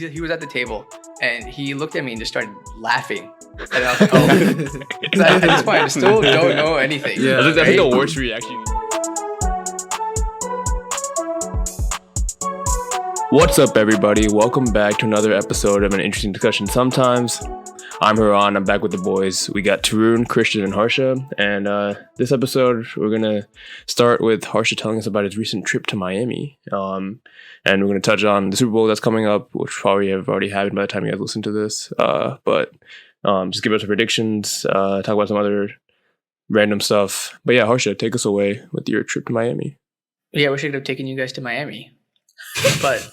he was at the table and he looked at me and just started laughing. And I was like, oh. At this point, I still don't know anything. Yeah, that's like the worst reaction. What's up, everybody? Welcome back to another episode of An Interesting Discussion Sometimes. I'm Haran. I'm back with the boys. We got Tarun, Christian, and Harsha. And this episode, we're going to start with Harsha telling us about his recent trip to Miami. And we're going to touch on the Super Bowl that's coming up, which probably have already happened by the time you guys listen to this. But just give us some predictions, talk about some other random stuff. But yeah, Harsha, take us away with your trip to Miami. Yeah, I wish I could have taken you guys to Miami. But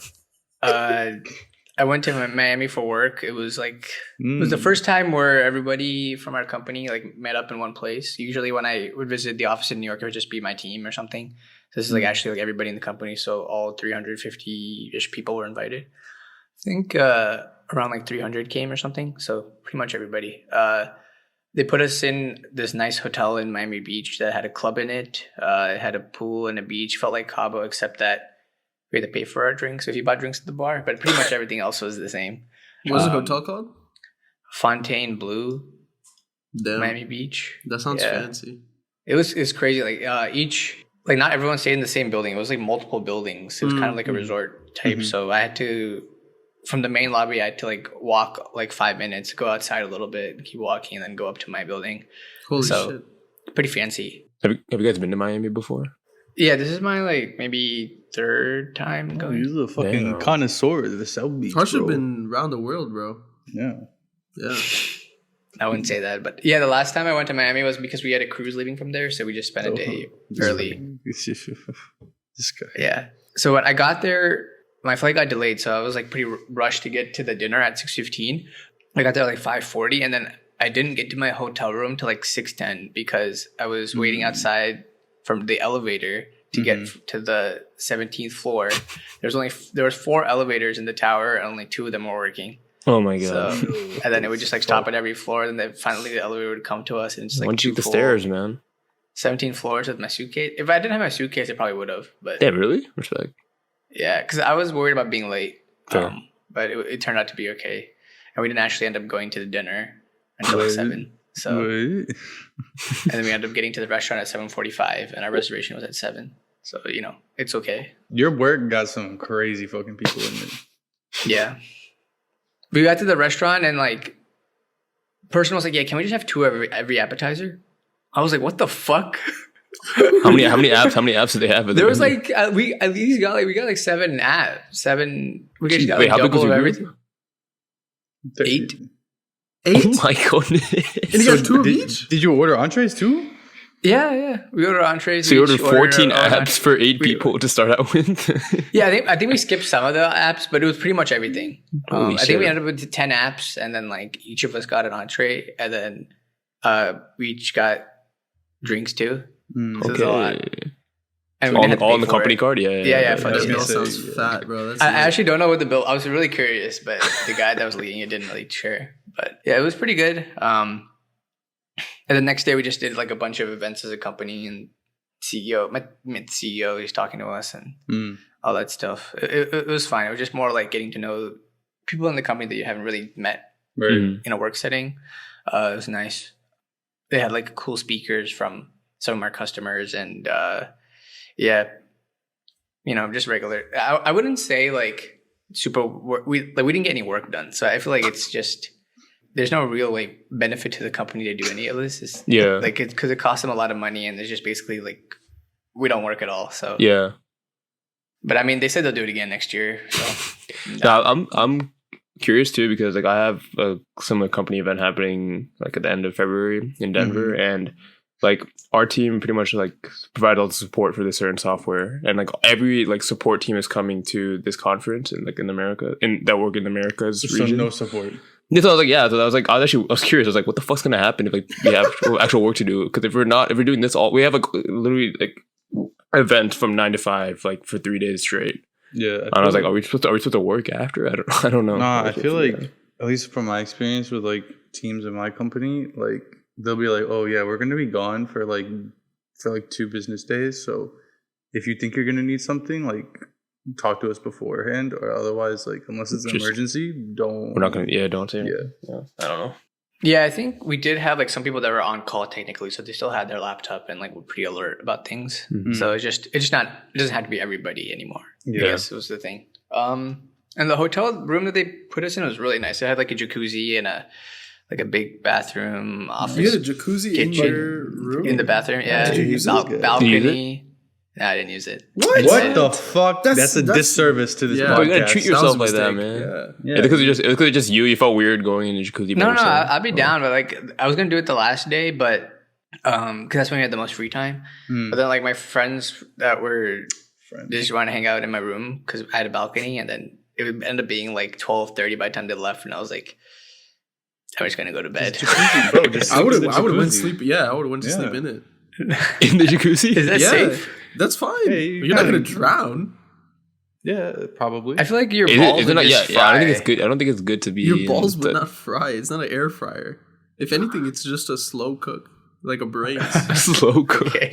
I went to Miami for work. It was like it was the first time where everybody from our company like met up in one place. Usually when I would visit the office in New York, it would just be my team or something. So this is like actually like everybody in the company. So all 350-ish people were invited. I think around like 300 came or something. So pretty much everybody. They put us in this nice hotel in Miami Beach that had a club in it. It had a pool and a beach. Felt like Cabo, except that we had to pay for our drinks if you bought drinks at the bar, but pretty much everything else was the same. What's the hotel called? Fontainebleau, Damn. Miami Beach. That sounds fancy. It's crazy. Like not everyone stayed in the same building. It was like multiple buildings. It was kind of like a resort type. So I had to, from the main lobby, I had to like walk like 5 minutes, go outside a little bit, keep walking, and then go up to my building. Holy shit. Pretty fancy. Have you guys been to Miami before? Yeah, this is my like maybe third time going. You're the fucking connoisseur of the South Beach. Harsha been around the world, bro. Yeah. I wouldn't say that, but yeah, the last time I went to Miami was because we had a cruise leaving from there, so we just spent a day early. This guy. Yeah. So when I got there, my flight got delayed, so I was like pretty rushed to get to the dinner at 6:15. I got there at like 5:40, and then I didn't get to my hotel room till like 6:10 because I was waiting outside from the elevator to get to the 17th floor. There was 4 elevators in the tower, and only 2 of them were working. Oh my god! So, and then it would just like stop at every floor, and then finally the elevator would come to us, and it's like once you the stairs, man. 17 floors with my suitcase. If I didn't have my suitcase, I probably would have. But yeah, really? Respect. Yeah, because I was worried about being late. But it turned out to be okay, and we didn't actually end up going to the dinner until like 7. So, and then we ended up getting to the restaurant at 7:45, and our reservation was at 7. So it's okay. Your work got some crazy fucking people in it. Yeah. We got to the restaurant and like, person was like, "Yeah, can we just have 2 every appetizer?" I was like, "What the fuck?" How many apps did they have? There was like we got like 7 apps. 7. We just got like how big was double of your everything. group? 8. 8? Oh my goodness! And you got 2 of each? Did you order entrees too? Yeah. We ordered entrees. So you ordered 14 apps for 8 people to start out with? Yeah, I think we skipped some of the apps, but it was pretty much everything. I think we ended up with 10 apps, and then like each of us got an entree, and then we each got drinks too. So Okay. And all in the company card? Yeah. For That the bill meal. sounds fat, bro. I actually don't know what the bill. I was really curious, but the guy that was leading it didn't really share. But yeah, it was pretty good. And the next day we just did like a bunch of events as a company, and met the CEO. He's talking to us and all that stuff. It was fine. It was just more like getting to know people in the company that you haven't really met in a work setting. It was nice. They had like cool speakers from some of our customers, and just regular. I wouldn't say like super work. We didn't get any work done, so I feel like it's just there's no real like benefit to the company to do any of this. It's, like because it costs them a lot of money, and it's just basically like we don't work at all. So yeah. But I mean, they said they'll do it again next year. So I'm curious too, because like I have a similar company event happening like at the end of February in Denver, and like our team pretty much like provide all the support for this certain software, and like every like support team is coming to this conference in America, that work in America's region. So no support. Yeah, so I was curious. I was like, what the fuck's gonna happen if like we have actual work to do? Because if we're doing this we have like literally like event from 9 to 5 like for 3 days straight. Yeah, and I was like, are we supposed to work after? I don't know. Nah, I feel like at least from my experience with like teams in my company, like they'll be like, oh yeah, we're gonna be gone for like 2 business days. So if you think you're gonna need something, like talk to us beforehand, or otherwise, like unless it's an Just- emergency, don't. We're not gonna. Yeah, don't say. Yeah. Yeah. I don't know. Yeah, I think we did have like some people that were on call technically, so they still had their laptop and like were pretty alert about things. Mhm. So it's just not. It doesn't have to be everybody anymore. Yeah. Yes, was the thing. And the hotel room that they put us in was really nice. It had like a jacuzzi and a big bathroom, office You had a jacuzzi in kitchen your room? in the bathroom. Yeah, Did you use it? balcony. No, I didn't use it. What? I What did. the fuck? That's a That's- disservice to this Yeah. podcast. But you gotta treat That was yourself a like that, mistake. man. Yeah. Yeah, because it's just you. You felt weird going in the jacuzzi. by No, yourself. I'd be down, but like I was gonna do it the last day, but because that's when we had the most free time. Hmm. But then like my friends that were Friend. they just want to hang out in my room because I had a balcony, and then it would end up being like 12:30 by the time they left, and I was like, I'm just gonna go to bed. Jacuzzi, bro, just I would sleep in have the went jacuzzi. sleep. Yeah, I would have went to Yeah. sleep in it. in the jacuzzi. Is that yeah, safe? that's fine. Hey, You're not yeah. gonna drown. Yeah, probably. I feel like your Is balls it would not? Yeah, just yeah. I don't think fry. it's good. I don't think it's good to be. Your balls would in not fry. It's not an air fryer. If anything, it's just a slow cook, like a braise. slow cook. Okay.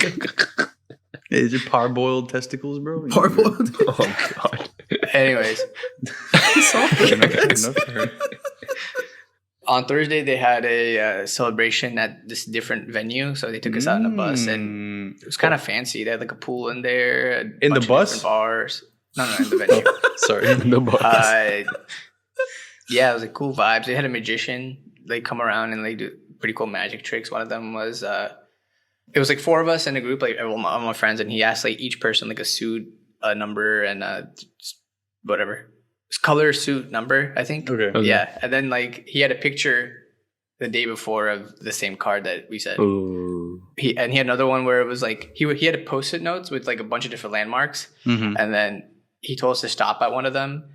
Hey, is it parboiled testicles, bro? Parboiled. Oh god. Anyways, Enough for her. on Thursday they had a celebration at this different venue, so they took us out in a bus, and it was kind of fancy. They had like a pool in there, a In the bunch of bus? different bars. No, in the venue. Sorry. No balls. Yeah, it was like cool vibes. They had a magician. They come around and they do pretty cool magic tricks. One of them was it was like four of us in a group, like all my friends, and he asked like each person like a suit, a number, and whatever. It's color, suit, number, I think. Okay. Yeah, and then like he had a picture the day before of the same card that we said. Ooh. He had another one where it was like he had a post-it notes with like a bunch of different landmarks, Mm-hmm. and then he told us to stop at one of them,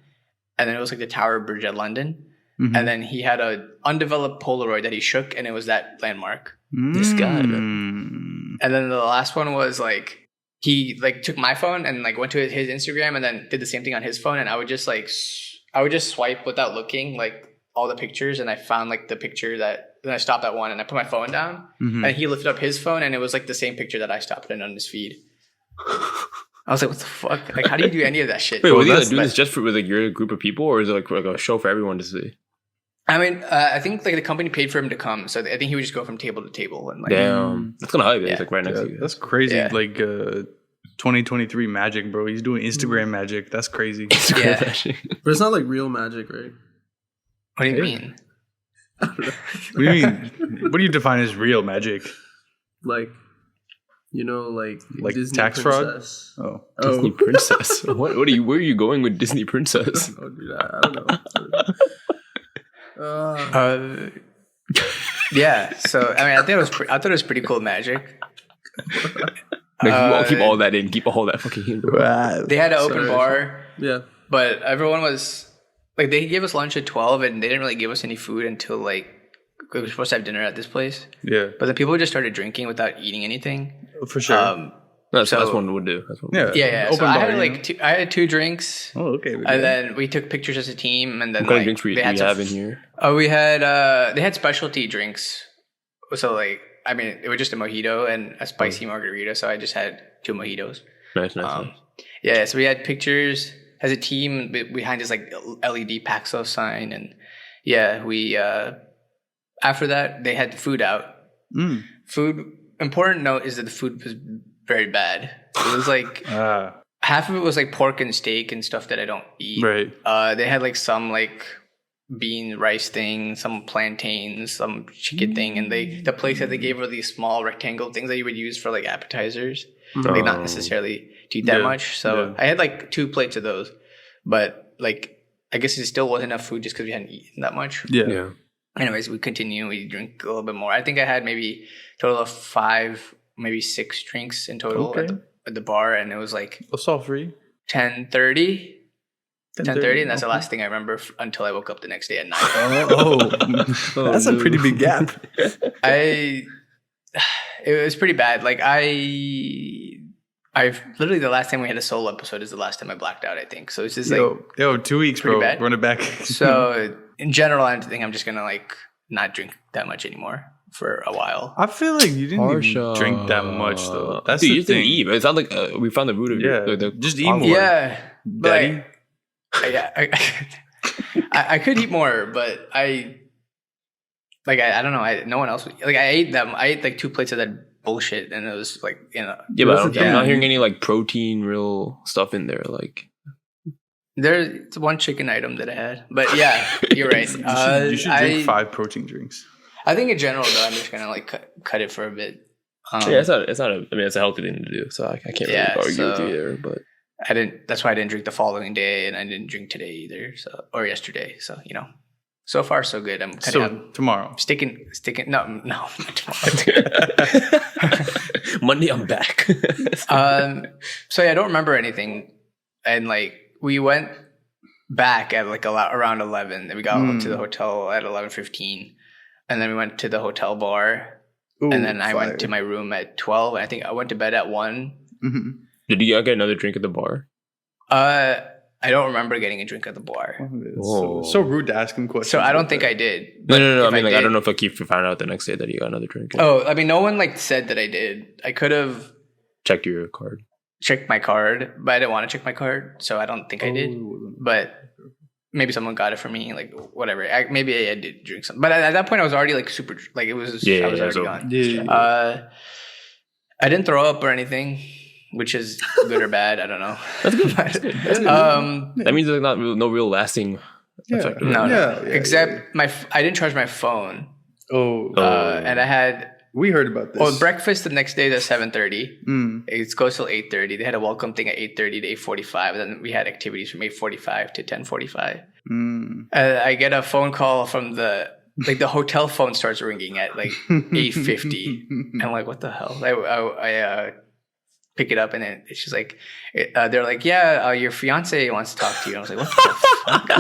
and then it was like the Tower Bridge at London, Mm-hmm. and then he had a undeveloped Polaroid that he shook, and it was that landmark. This guy, And then the last one was like he like took my phone and like went to his Instagram and then did the same thing on his phone, and I would just swipe without looking like all the pictures, and I found like the picture that then I stopped at one and I put my phone down, Mm-hmm. and he lifted up his phone and it was like the same picture that I stopped in on his feed. I was like, what the fuck? Like, how do you do any of that shit? Wait, Well, was he that's- doing this just for with like your group of people, or is it like a show for everyone to see? I mean, I think like the company paid for him to come, so I think he would just go from table to table and like. Damn, that's kind of hype. Yeah. It's like right next Yeah, to you. that's crazy. Yeah. Like 2023 magic, bro. He's doing Instagram magic. That's crazy. Yeah. But it's not like real magic, right? What do you Yeah. mean? What do you mean? What do you define as real magic? Like, you know, like Disney tax fraud? princess. Oh, Disney princess. What are you? Where are you going with Disney princess? Oh, dude, I don't know. Yeah. So I mean, I thought it was pretty cool magic. Keep all that in. Keep all that fucking in. Bro. They had an open Sorry. bar, Yeah. but everyone was like, they gave us lunch at 12, and they didn't really give us any food until like we were supposed to have dinner at this place. yeah, But then people just started drinking without eating anything. for sure. That's So- one would do. That's one. yeah, Yeah. So Open I bar, had you like know? I had 2 drinks, Oh, okay. and then we took pictures as a team, and then What kind of like, drinks we they had have some- in here? Oh, we had they had specialty drinks. So like, I mean, it was just a mojito and a spicy margarita. So I just had 2 mojitos. Nice, nice. Yeah, so we had pictures as a team behind this like LED Paxos sign, and yeah, we after that they had the food out. Mm. Food. Important note is that the food was very bad. It was like half of it was like pork and steak and stuff that I don't eat. Right. They had like some like bean rice thing, some plantains, some chicken thing, and the plates that they gave were these small rectangle things that you would use for like appetizers. Like not necessarily to eat that Yeah, much. So yeah. I had like 2 plates of those, but like I guess it still wasn't enough food just because we hadn't eaten that much. Yeah. Yeah. Anyways, we continue. We drink a little bit more. I think I had maybe a total of 5, maybe 6 drinks in total Okay. at the bar, and it was like That's all free. 10:30. 10:30, and that's the Okay. last thing I remember until I woke up the next day at 9. Oh, that's a pretty big gap. It was pretty bad. Like I've literally the last time we had a solo episode is the last time I blacked out, I think. So it's just like Yo, 2 weeks, pretty bro. bad. Run it back. so in general I think I'm just gonna like not drink that much anymore. for a while. I feel like you didn't even Harsha. drink that much though. That's Dude, the you thing. didn't eat. But it sounds like we found the root of Yeah, it. just eat more. Yeah, Daddy. I could eat more, but I don't know. No one else would, I ate them. I ate like 2 plates of that bullshit, and it was like Yeah, but That's the I'm not thing. hearing any like protein, real stuff in there. Like, there's one chicken item that I had, but yeah, you're right. You should drink 5 protein drinks. I think in general though, I'm just gonna like cut it for a bit. yeah, it's not. I mean, it's a healthy thing to do. So I can't really Yeah, argue with so- you there. But I didn't. That's why I didn't drink the following day, and I didn't drink today either. Or yesterday. So so far so good. I'm kind So of tomorrow. sticking. No, not tomorrow. Monday, I'm back. So yeah, I don't remember anything, and like we went back at like around 11, and we got up to the hotel at 11:15, and then we went to the hotel bar, and then I went to my room at 12, and I think I went to bed at 1. Mm-hmm. Did you get another drink at the bar? I don't remember getting a drink at the bar, Whoa. So rude to ask him questions. so I don't like think that. I did. No. I if mean, like, I did- don't know if I keep found out the next day that you got another drink. Oh, I mean, no one like said that I did. I could have Check your card. checked my card, but I didn't want to check my card, so I don't think I did. But maybe someone got it for me, like whatever. Maybe I did drink something, but at that point I was already like super, like it was. Yeah, I was yeah, already so- gone. Yeah. I didn't throw up or anything, which is good or bad. I don't know. That's good. That's good. That's good. That means there's no real lasting effect. of it. no, Yeah, yeah, except I didn't charge my phone, Oh, and I had we heard about this. well breakfast the next day at 7:30. Mm. It goes till 8:30. They had a welcome thing at 8:30 to 8:45. Then we had activities from 8:45 to 10:45. Mm. I get a phone call from the hotel phone starts ringing at like 8:50. I'm like, what the hell? I pick it up, and then she's like, they're like, yeah, your fiance wants to talk to you. And I was like, what the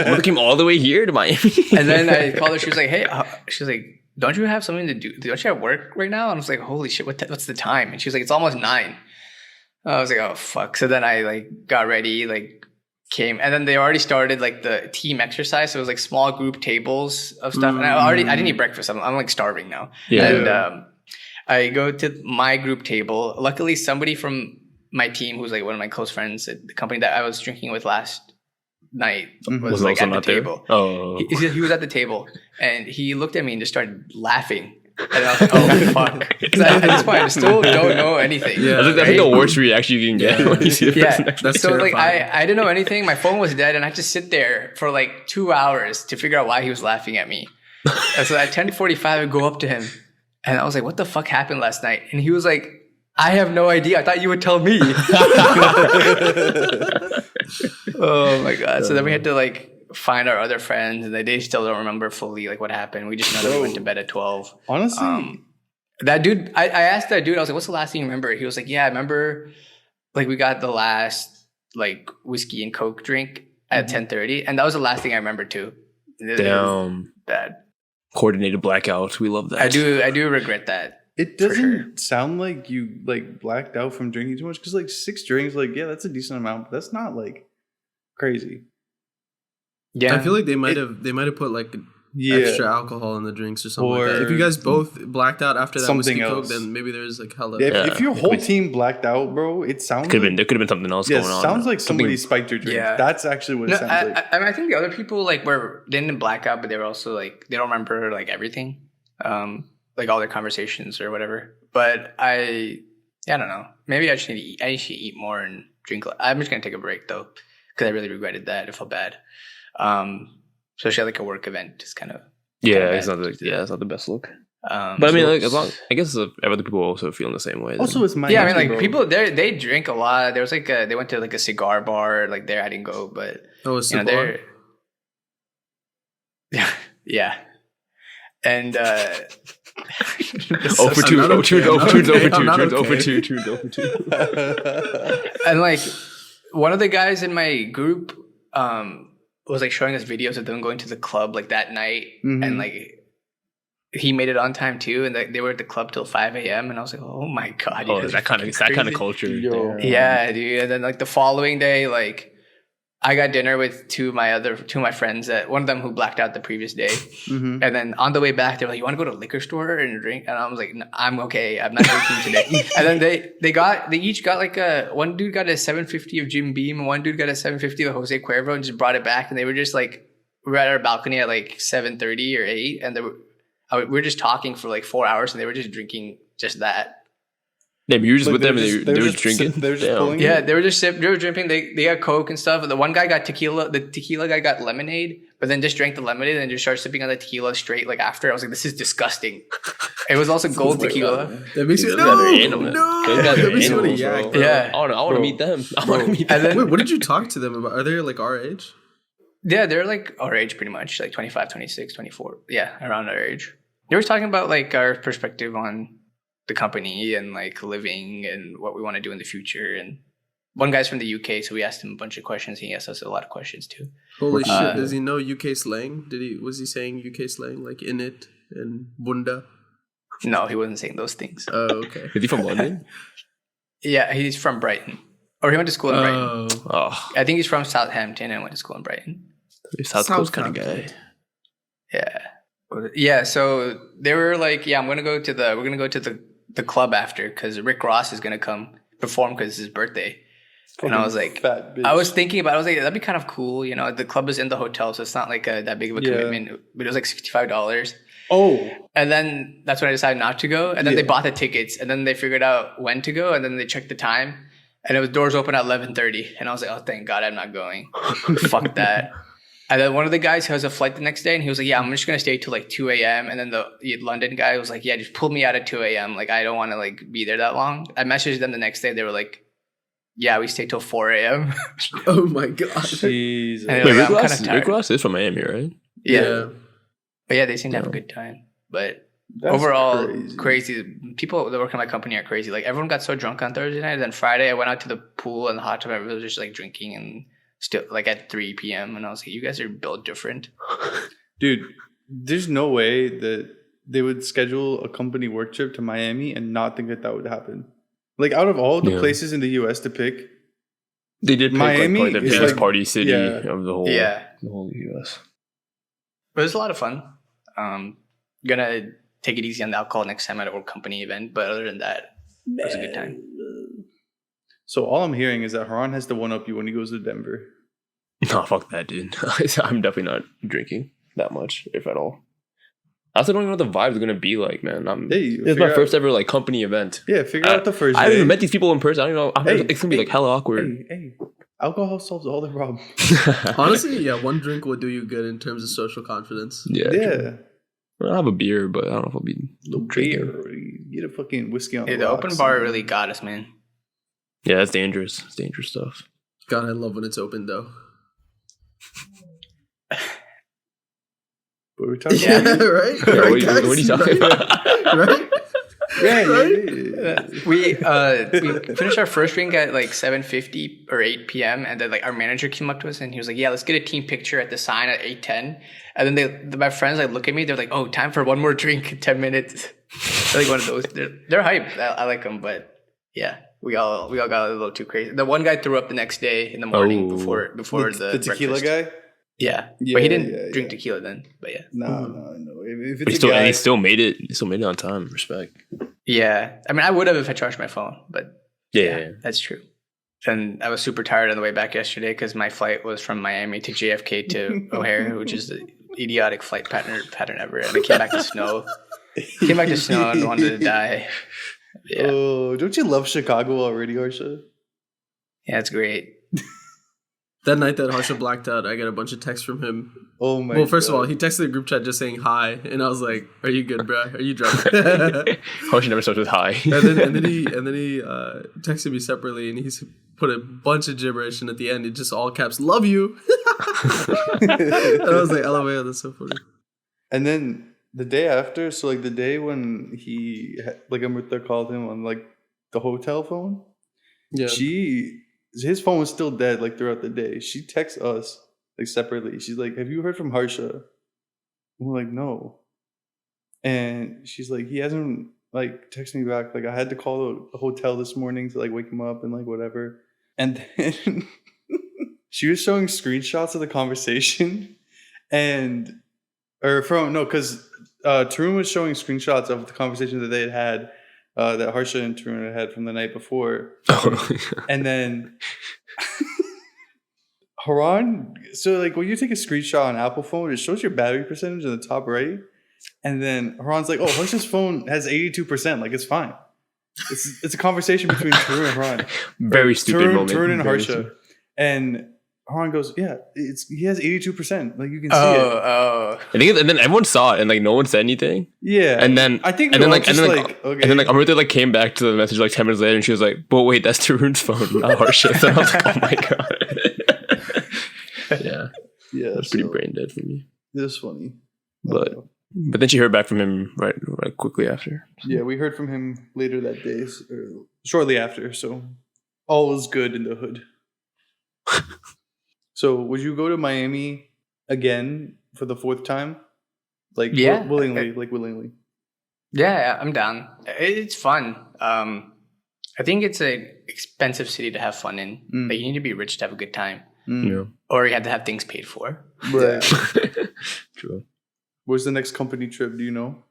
fuck? We came all the way here to Miami. And then I called her. She was like, hey, she's like, don't you have something to do? Don't you have work right now? And I was like, holy shit, what's the time? And she was like, it's almost 9. I was like, oh fuck. So then I like got ready, like came, and then they already started like the team exercise. So it was like small group tables of stuff. And I didn't eat breakfast. I'm like starving now. Yeah. And I go to my group table. Luckily, somebody from my team, who's like one of my close friends at the company that I was drinking with last night, was like also at the not there. table. Oh, He was at the table, and he looked at me and just started laughing. And I was like, oh, fuck. 'Cause at this point, I still don't know anything. Yeah. that's like the worst reaction you can get when you see the person Yeah. next to That's So like terrifying. I didn't know anything. My phone was dead, and I had to sit there for like 2 hours to figure out why he was laughing at me. And so at 10:45, I go up to him, and I was like, "What the fuck happened last night?" And he was like, "I have no idea. I thought you would tell me." Oh my god! So then we had to like find our other friends, and they still don't remember fully like what happened. We just know that we went to bed at 12. Honestly, That dude, I asked that dude, I was like, what's the last thing you remember? He was like, yeah, I remember like we got the last like whiskey and Coke drink at 10:30. And that was the last thing I remember too. It was Damn. bad. Coordinated blackout. We love that. I do regret that. it for doesn't sound like you like blacked out from drinking too much because like 6 drinks, like yeah, that's a decent amount, but that's not like crazy. Yeah. I feel like they might have put like Yeah, extra alcohol in the drinks or something like that. If you Or guys both blacked out after that something whiskey Coke, else. then maybe there's like hella. if your whole Could- team blacked out, bro, it sounds Could have like, been. There could have been something else yeah, going on. sounds like somebody Something- spiked your drink. Yeah. That's actually what it No, sounds like. I mean, I think the other people like they didn't black out, but they were also like they don't remember like everything, like all their conversations or whatever. But I don't know. Maybe I just need to eat. I should eat more and drink. I'm just gonna take a break though, because I really regretted that. It felt bad, especially at like a work event. Just kind of. Yeah, bad. it's not. It's not the best look. But But I mean, like, as long, I guess if other people are also feeling the same way. then- Also, it's my yeah, I mean, like people they drink a lot. There was like they went to like a cigar bar. Like there, I didn't go, but Oh, it's you know, cigar. they're yeah, and Oh for I'm two, not oh okay. two, oh I'm two, not oh okay. for I'm two, not oh for okay. two, oh for two. and like one of the guys in my group was like showing us videos of them going to the club like that night, and like he made it on time too, and like, they were at the club till 5 a.m. and I was like, oh my god, you Oh, guys that are kind of fucking crazy. culture. Yo. there. Yeah, dude. And then like the following day, like I got dinner with two of my friends. One of them who blacked out the previous day, Mm-hmm. and then on the way back, they were like, "You want to go to a liquor store and drink?" And I was like, "I'm okay. I'm not drinking today." And then they each got like one dude got a 750 of Jim Beam, and one dude got a 750 of Jose Cuervo, and just brought it back. And they were just like, we were at our balcony at like 7:30 or 8, and we were just talking for like 4 hours, and they were just drinking just that. Yeah, but you were just with them and they were just drinking. They were just Damn. pulling. Yeah, it? they were drinking. They got Coke and stuff. The one guy got tequila. The tequila guy got lemonade, but then just drank the lemonade and just started sipping on the tequila straight. Like after, I was like, "This is disgusting." It was also gold tequila. That makes you Those guys are no, animals. no. Those guys are That makes you want to animals, yak, bro. bro. Yeah. I want to Bro. meet them. I want to meet them. And then Wait, what did you talk to them about? Are they like our age? yeah, they're like our age pretty much, like 25, 26, 24. Yeah, around our age. They were talking about like our perspective on the company and like living and what we want to do in the future. And one guy's from the UK, so we asked him a bunch of questions. He asked us a lot of questions too. Holy Uh, shit! Does he know UK slang? Was he saying UK slang like in it and bunda? No, he wasn't saying those things. Oh, okay. Is he from London? Yeah, he's from Brighton. Or he went to school in Brighton. Oh, Oh, I think he's from Southampton and went to school in Brighton. South Coast kind of guy. Yeah. Yeah, so they were like, yeah, we're going to go to the club after because Rick Ross is going to come perform because it's his birthday. And I was like, Fat bitch. I was thinking about it. I was like, that'd be kind of cool. You know, the club is in the hotel, so it's not like that big of a Yeah. commitment. But it was like $65. Oh, And then that's when I decided not to go. And then they Yeah. bought the tickets. And then they figured out when to go. And then they checked the time. And it was doors open at 11:30. And I was like, oh, thank God I'm not going. Fuck that. And then one of the guys has a flight the next day. And he was like, yeah, I'm just going to stay till like 2 a.m. And then the London guy was like, yeah, just pull me out at 2 a.m. Like, I don't want to like be there that long. I messaged them the next day. They were like, yeah, we stay till 4 a.m. oh my god. Jesus. And Wait, Yeah, Rick I'm Ross, kinda tired. Rick Ross is from Miami, right? yeah. But yeah, they seem to have a good time. But That's overall, crazy. People that work in my company are crazy. Like everyone got so drunk on Thursday night. And then Friday, I went out to the pool and the hot tub. Everyone was just like drinking and still like at 3 p.m. And I was like, you guys are built different. Dude, there's no way that they would schedule a company work trip to Miami and not think that that would happen. Like out of all the Yeah. places in the U.S. to pick, They did pick Miami like, probably the is biggest like- party city yeah. of the whole Yeah. the whole US. But it was a lot of fun. Gonna take it easy on the alcohol next time at our company event. But other than that, it was a good time. so all I'm hearing is that Haran has to one up you when he goes to Denver. No, fuck that, dude. I'm definitely not drinking that much, if at all. I also don't even know what the vibe's gonna be like, man. Hey, It's my first ever like company event. Yeah, figure out the first. I haven't day. even met these people in person. I don't know. Hey, It's gonna be like hella awkward. Hey, alcohol solves all the problems. Honestly, yeah, one drink will do you good in terms of social confidence. yeah. Yeah, I'll have a beer, but I don't know if I'll be drinking. beer. You get a fucking whiskey on Yeah, the the rocks. open bar really got us, man. Yeah, that's dangerous. It's dangerous stuff. God, I love when it's open though. But we're talking Yeah. about right? Yeah, Right, what are you guys? talking about? Right? We finished our first drink at like 7:50 or 8 p.m. and then like our manager came up to us and he was like, "Yeah, let's get a team picture at the sign at 8:10." And then my friends like look at me, they're like, "Oh, time for one more drink in 10 minutes." They're like one of those. They're hype. I like them, but yeah, we all got a little too crazy. The one guy threw up the next day in the morning Oh. before the tequila breakfast. guy. Yeah, Yeah, but he didn't yeah, drink yeah. tequila then. But yeah, No. If But it's a guy, he still made it. He still made it on time. Respect. yeah. I mean, I would have if I charged my phone, but Yeah. that's true. And I was super tired on the way back yesterday because my flight was from Miami to JFK to O'Hare, which is the idiotic flight pattern ever. And I came back to snow. Came back to snow and wanted to die. Yeah, Oh, don't you love Chicago already, Harsha? yeah, it's great. That night that Harsha blacked out, I got a bunch of texts from him. Oh my. Well, first of God. all, he texted the group chat just saying hi, and I was like, "Are you good, bro? Are you drunk?" Hoshi never starts with hi. and then he texted me separately, and he's put a bunch of gibberish, and at the end, it just all caps, "Love you." And I was like, "LOL, that's so funny." And then the day after, so like the day when he like Amrita called him on like the hotel phone, Yeah, his phone was still dead like throughout the day. She texts us like separately. She's like, "Have you heard from Harsha?" And we're like, "No." And she's like, "He hasn't like texted me back. Like I had to call the hotel this morning to like wake him up and like whatever." And then she was showing screenshots of the conversation, because Tarun was showing screenshots of the conversation that they had that Harsha and Tarun had from the night before, and then Haran. So like when you take a screenshot on Apple phone, it shows your battery percentage in the top right, and then Haran's like, "Oh, Harsha's phone has 82%. Like it's fine." It's a conversation between Tarun and Haran. Very stupid moment. Tarun and Very Harsha. stupid. And Haran goes, "Yeah, he has 82%. Like you can see it." Oh. I think, and then everyone saw it, and like no one said anything. Yeah. And then I think and then okay. and then Amrita like came back to the message like 10 minutes later, and she was like, "But wait, that's Tarun's phone, not Harsha." So I was like, "Oh my god." yeah, That's pretty brain dead for me. It was funny. But then she heard back from him right quickly after. Yeah, we heard from him later that day, or shortly after. So all was good in the hood. So would you go to Miami again for the 4th time? Like willingly. Yeah, I'm down. It's fun. I think it's an expensive city to have fun in. Like you need to be rich to have a good time, or you have to have things paid for. Right. True. Where's the next company trip? Do you know?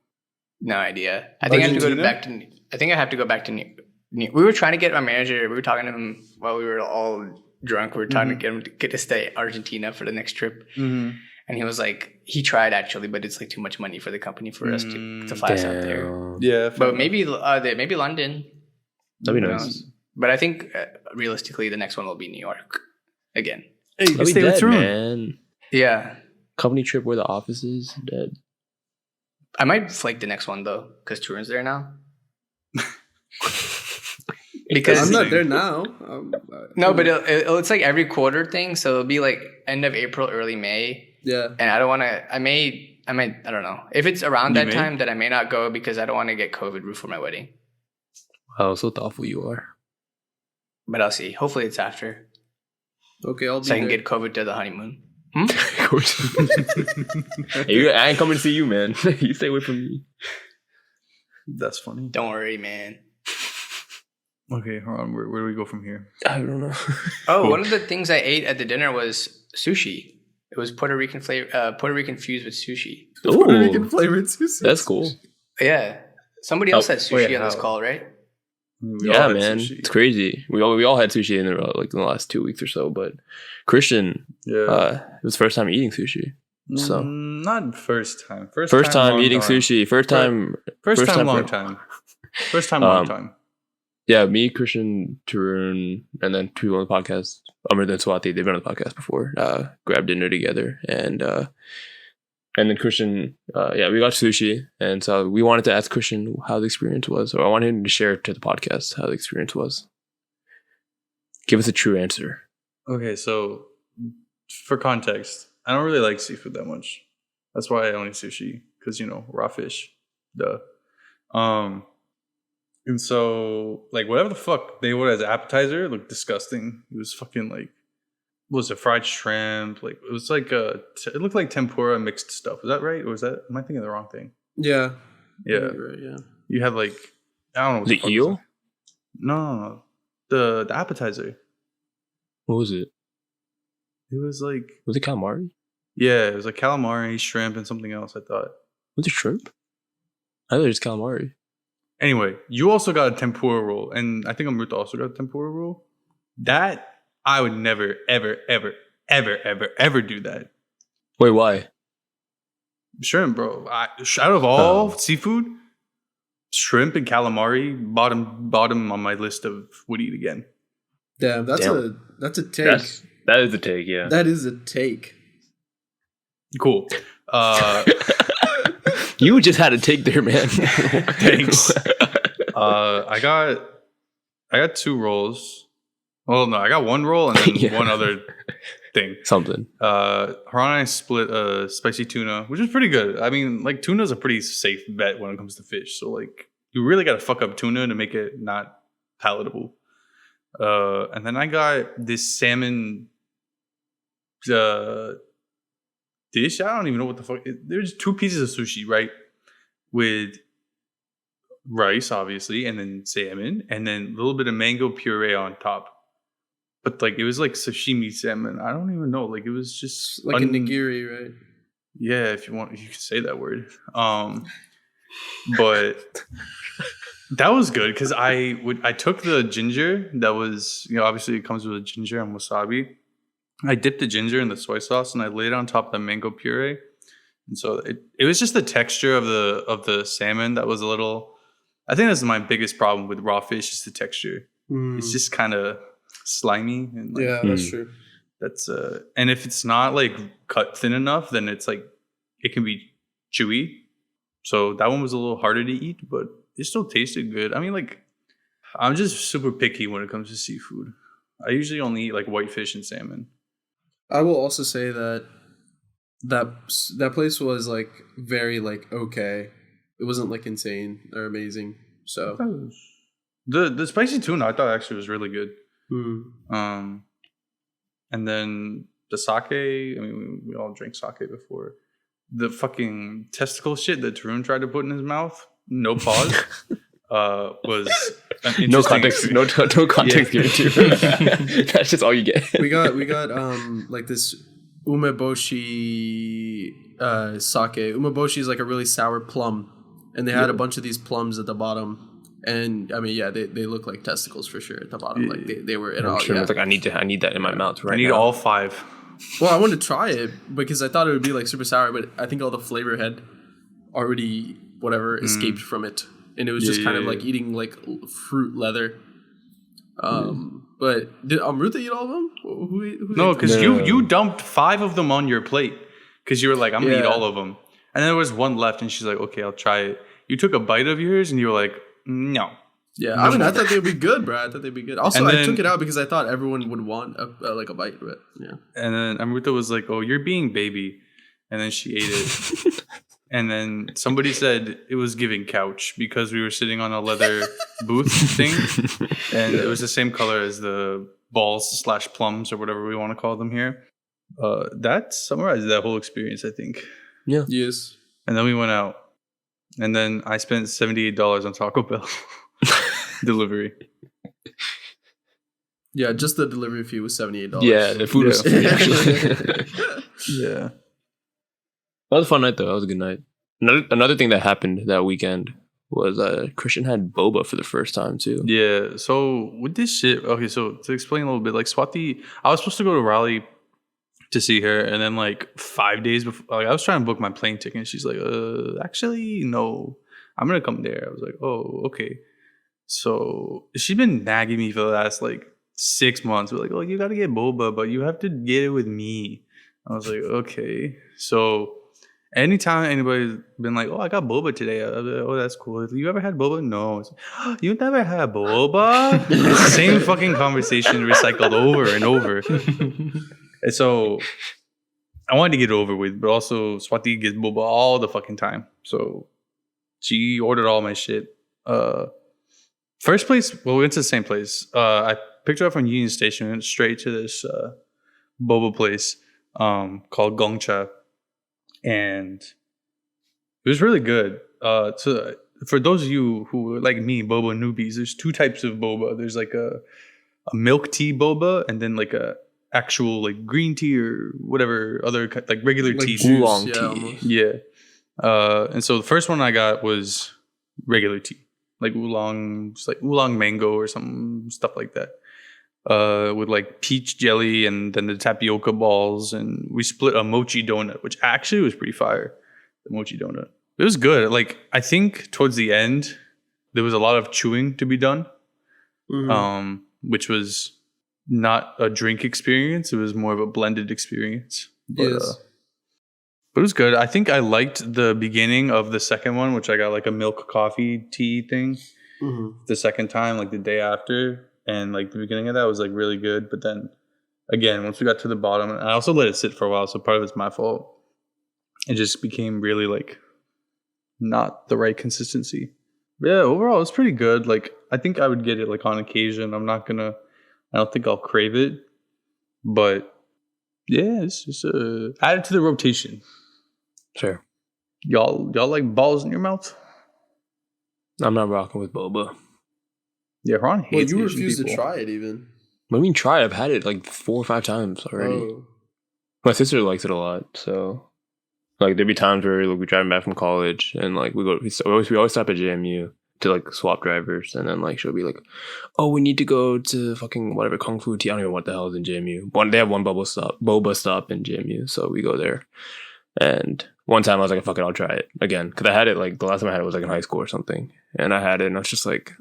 No idea. I think I have to go back to. I think I have to go back to New. We were trying to get our manager. We were talking to him while we were all drunk. We were trying to get him to get to stay Argentina for the next trip. Mm-hmm. And he was like, he tried actually, but it's like too much money for the company for us to fly us out there. Yeah, but maybe London. That'd be nice. But I think realistically, the next one will be New York again. Hey, you can stay with Tarun, man. Yeah. Company trip where the office is dead. I might flake the next one though, because Tarun's there now. Because I'm not there now. No, but it's like every quarter thing, so it'll be like end of April, early May. Yeah. And I don't want to. I don't know. If it's around that time, then I may not go because I don't want to get COVID before my wedding. Wow, so thoughtful you are. But I'll see. Hopefully, it's after. Okay, I'll be so I can there. get COVID to the honeymoon. Hey, I ain't coming to see you, man. You stay away from me. That's funny. Don't worry, man. Okay, hold on. Where do we go from here? I don't know. Oh, one of the things I ate at the dinner was sushi. It was Puerto Rican flavor, Puerto Rican fused with sushi. Puerto Rican flavored sushi. That's cool. Yeah. Somebody else had sushi wait, on this how? call, right? Yeah, man, it's crazy. We all had sushi in the last 2 weeks or so, but Christian, it was first time eating sushi. So not first time. First time eating sushi. First time long time. First time long time. Yeah, me, Christian, Tarun, and then two on the podcast. Amrit and Swati, they've been on the podcast before. Grabbed dinner together, and then Christian, we got sushi, and so we wanted to ask Christian how the experience was, or I wanted him to share to the podcast how the experience was. Give us a true answer. Okay, so for context, I don't really like seafood that much. That's why I only eat sushi, because raw fish, duh. And so like whatever the fuck they ordered as an appetizer looked disgusting. It was fucking like, what was it, fried shrimp? Like it was like it looked like tempura mixed stuff. Is that right, or am I thinking of the wrong thing? Yeah. Yeah. Right, yeah. You had like, I don't know. What The fuck eel? No. The appetizer. What was it? It was like, Was it calamari? yeah, it was like calamari, shrimp, and something else, I thought. Was it shrimp? I thought it was calamari. Anyway, you also got a tempura roll, and I think Amrita also got a tempura roll. That, I would never, ever, ever, ever, ever, ever do that. Wait, why? Shrimp, bro. Out of all seafood, shrimp and calamari, bottom on my list of would eat again. Damn, that's a take. That is a take, yeah. That is a take. Cool. You just had a take there, man. Thanks. I got 2 rolls. Well, no, I got 1 roll and then Yeah. one other thing. Something. Haran and I split spicy tuna, which is pretty good. I mean, like tuna's a pretty safe bet when it comes to fish. So like, you really got to fuck up tuna to make it not palatable. And then I got this salmon dish. I don't even know what the fuck. There's 2 pieces of sushi, right? With rice, obviously, and then salmon, and then a little bit of mango puree on top. but like it was like sashimi salmon. I don't even know. Like it was just like a nigiri, right? Yeah, if you want, you can say that word. But that was good because I took the ginger that was, obviously it comes with a ginger and wasabi. I dipped the ginger in the soy sauce and I laid it on top of the mango puree. And so it was just the texture of the salmon that was a little. I think that's my biggest problem with raw fish is the texture. It's just kind of slimy and like, yeah, that's true. That's and if it's not like cut thin enough, then it's like it can be chewy. So that one was a little harder to eat, but it still tasted good. I mean, like I'm just super picky when it comes to seafood. I usually only eat like whitefish and salmon. I will also say that place was like very like okay. It wasn't like insane or amazing. So the spicy tuna I thought actually was really good. Mm. And then the sake. I mean, we all drank sake before. The fucking testicle shit that Tarun tried to put in his mouth, no pause, was an No context. No context given to. That's just all you get. We got like this umeboshi sake. Umeboshi is like a really sour plum, and they had a bunch of these plums at the bottom. And I mean, yeah, they look like testicles for sure at the bottom. Like they were. I'm sure it's like I need that in my mouth right now. I need all 5. Well, I wanted to try it because I thought it would be like super sour, but I think all the flavor had already escaped from it, and it was just kind of like eating like fruit leather. But did Amruta eat all of them? Who no, because you dumped 5 of them on your plate because you were like, I'm gonna eat all of them, and then there was one left, and she's like, okay, I'll try it. You took a bite of yours, and you were like, no. Yeah, I mean, I thought they'd be good, bro. I thought they'd be good. Also, I took it out because I thought everyone would want a bite, but yeah. And then Amruta was like, "Oh, you're being baby," and then she ate it. And then somebody said it was giving couch because we were sitting on a leather booth thing, and it was the same color as the balls / plums or whatever we want to call them here. That summarizes that whole experience, I think. Yeah. Yes. And then we went out, and then I spent $78 on Taco Bell. Delivery. Yeah, just the delivery fee was $78. Yeah, the food was free, actually. Yeah. That was a fun night, though. That was a good night. Another thing that happened that weekend was Christian had boba for the first time, too. Yeah, so with this shit, okay, so to explain a little bit, like Swati, I was supposed to go to Raleigh to see her, and then like 5 days before, like I was trying to book my plane ticket, and she's like, actually, no, I'm going to come there. I was like, oh, okay. So she's been nagging me for the last like 6 months. We're like, oh, you got to get boba, but you have to get it with me. I was like, okay. So anytime anybody's been like, oh, I got boba today. I was like, oh, that's cool. Have you ever had boba? No. Like, oh, you never had boba? It's the same fucking conversation recycled over and over. And so I wanted to get it over with, but also Swati gets boba all the fucking time. So she ordered all my shit. First place, well, we went to the same place. I picked her up from Union Station, went straight to this boba place called Gongcha, and it was really good. So for those of you who are like me, boba newbies, there's 2 types of boba. There's like a milk tea boba, and then like a actual like green tea or whatever other like regular like tea. Juice, Oolong yeah, tea. almost. Yeah. And so the first one I got was regular tea. Like oolong, just like oolong mango or some stuff like that. With like peach jelly and then the tapioca balls. And we split a mochi donut, which actually was pretty fire. The mochi donut. It was good. Like, I think towards the end, there was a lot of chewing to be done. Mm-hmm. Which was not a drink experience. It was more of a blended experience. But, Yes. But it was good. I think I liked the beginning of the second one, which I got like a milk coffee tea thing the second time, like the day after. And like the beginning of that was like really good. But then again, once we got to the bottom, and I also let it sit for a while, so part of it's my fault. It just became really like not the right consistency. But yeah, overall, it's pretty good. Like, I think I would get it like on occasion. I don't think I'll crave it. But yeah, it's just add it to the rotation. Sure. Y'all like balls in your mouth? I'm not rocking with boba. Yeah, Ron hates Well, you Asian refused people. to try it even. I mean, try it. I've had it like 4 or 5 times already. Oh. My sister likes it a lot, so like there'd be times where like, we're driving back from college and like we always stop at JMU to like swap drivers, and then like she'll be like, "Oh, we need to go to fucking whatever Kung Fu Tea. I don't even know what the hell is in JMU. They have one boba stop in JMU, so we go there. And one time I was like, "Fuck it, I'll try it again," because I had it like the last time I had it was like in high school or something, and I had it and I was just like,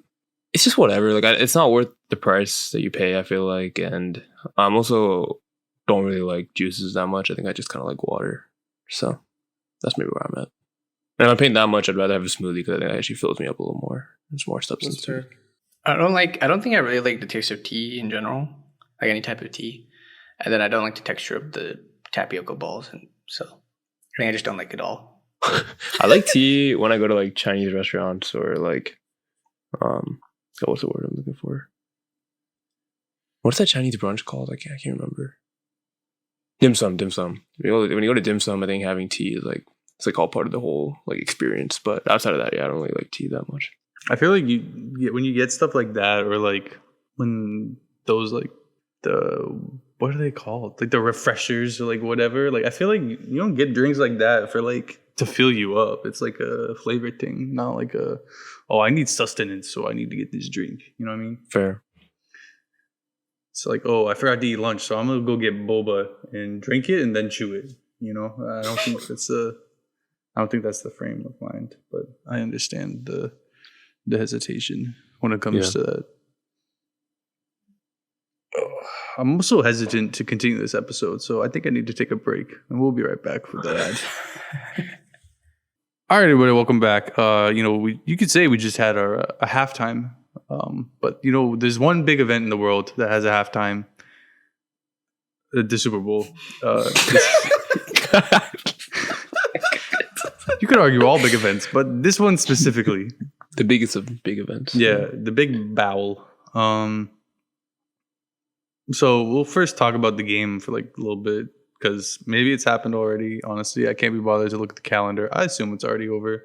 it's just whatever. Like it's not worth the price that you pay. I feel like, and I'm also don't really like juices that much. I think I just kind of like water. So that's maybe where I'm at. And if I'm paying that much, I'd rather have a smoothie because I think it actually fills me up a little more. There's more substance to it. I don't think I really like the taste of tea in general, like any type of tea. And then I don't like the texture of the tapioca balls, and so I think I just don't like it all. I like tea when I go to like Chinese restaurants or like what's the word I'm looking for? What's that Chinese brunch called? I can't remember. Dim sum. When you go to dim sum, I think having tea is like it's like all part of the whole like experience. But outside of that, yeah, I don't really like tea that much. I feel like when you get stuff like that, or like when those like what are they called? Like the refreshers or like whatever. Like I feel like you don't get drinks like that for like to fill you up. It's like a flavor thing, not like I need sustenance, so I need to get this drink. You know what I mean? Fair. It's like, I forgot to eat lunch, so I'm gonna go get boba and drink it and then chew it. You know, I don't think that's the frame of mind, but I understand the hesitation when it comes to that. I'm also hesitant to continue this episode, so I think I need to take a break, and we'll be right back with the ad. All right, everybody, welcome back. You could say we just had a halftime, but there's one big event in the world that has a halftime: the Super Bowl. You could argue all big events, but this one specifically, the biggest of big events. Yeah, the big bowl. So we'll first talk about the game for like a little bit, because maybe it's happened already. Honestly, I can't be bothered to look at the calendar. I assume it's already over.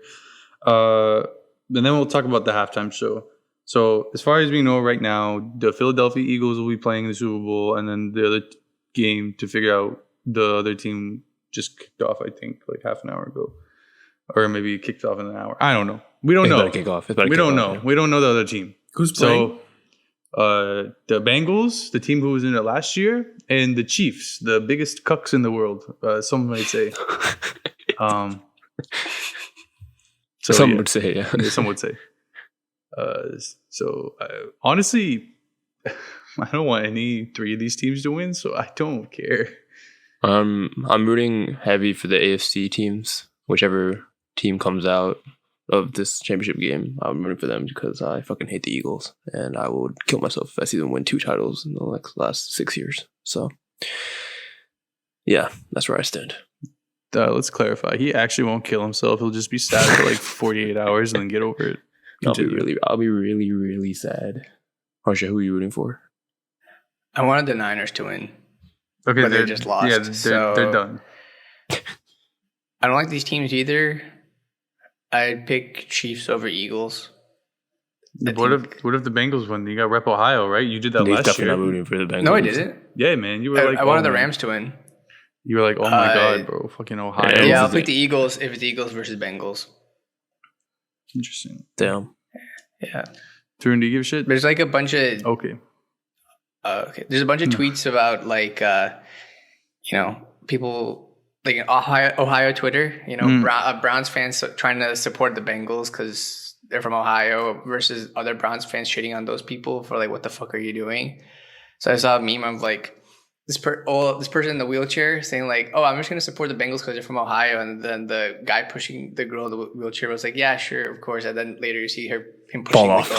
And then we'll talk about the halftime show. So as far as we know right now, the Philadelphia Eagles will be playing in the Super Bowl, and then the other game to figure out the other team just kicked off, I think, like half an hour ago. Or maybe it kicked off in an hour. I don't know. We don't know. Kick off. We don't know. Yeah. We don't know the other team. Who's playing? So, the Bengals, the team who was in it last year, and the Chiefs, the biggest cucks in the world, some might say. Some would say, yeah. Some would say. Honestly, I don't want any 3 of these teams to win, so I don't care. I'm rooting heavy for the AFC teams, whichever team comes out of this championship game. I'm rooting for them because I fucking hate the Eagles, and I would kill myself if I see them win 2 titles in the last 6 years. So, yeah, that's where I stand. Let's clarify. He actually won't kill himself. He'll just be sad for like 48 hours and then get over it. I'll be really, really sad. Harsha, who are you rooting for? I wanted the Niners to win. Okay, but they just lost. Yeah, they're done. I don't like these teams either. I'd pick Chiefs over Eagles. What if the Bengals win? You got Rep Ohio, right? You did that He's last definitely year. not rooting for the Bengals. No, I didn't. Yeah, man. You were like, I wanted the Rams to win. You were like, oh my god, bro, fucking Ohio. Yeah, I'll pick the Eagles if it's Eagles versus Bengals. Interesting. Damn. Yeah. Turn, do you give a shit? There's like a bunch of okay. There's a bunch of tweets about like people like in Ohio Twitter, Browns fans trying to support the Bengals because they're from Ohio versus other Browns fans shitting on those people for like, what the fuck are you doing? So I saw a meme of like this person in the wheelchair saying like, oh, I'm just going to support the Bengals because they're from Ohio. And then the guy pushing the girl in the wheelchair was like, yeah, sure, of course. And then later you see him pushing the girl off the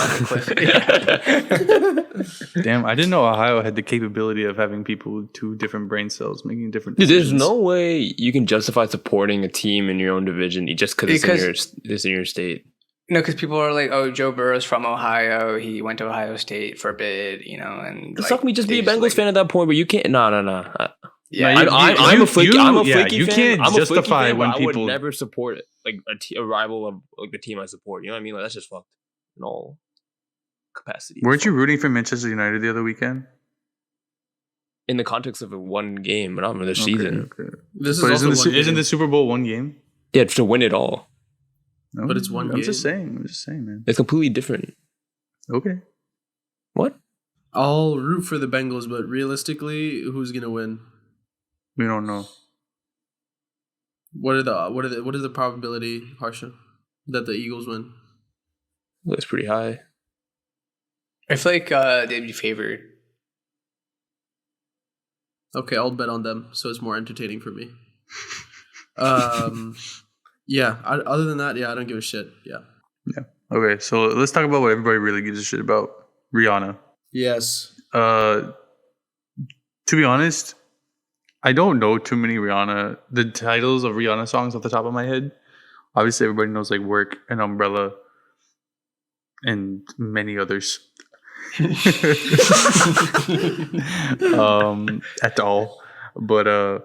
cliff. Damn, I didn't know Ohio had the capability of having people with 2 different brain cells making different decisions. There's no way you can justify supporting a team in your own division just because it's in your state. No, because people are like, oh, Joe Burrow's from Ohio. He went to Ohio State for a bit, and suck me, just be a Bengals fan at that point, but you can't. No. Yeah, I'm a flaky fan. You can't justify when people. I would never support it, like a rival of like the team I support. You know what I mean? Like that's just fucked in all capacity. Weren't you rooting for Manchester United the other weekend? in the context of a one game, but not another season. Okay. This is But also isn't the Super Bowl one game? Yeah, to win it all. No, But it's one I'm just game. saying, man. It's completely different. Okay. What? I'll root for the Bengals, but realistically, who's gonna win? We don't know. What is the probability, Harsha, that the Eagles win? That's pretty high. I feel like they'd be favored. Okay, I'll bet on them, so it's more entertaining for me. Yeah. Other than that, yeah, I don't give a shit. Yeah. Okay, so let's talk about what everybody really gives a shit about. Rihanna. Yes. To be honest, I don't know too many the titles of Rihanna songs off the top of my head. Obviously, everybody knows like Work and Umbrella and many others. At all. But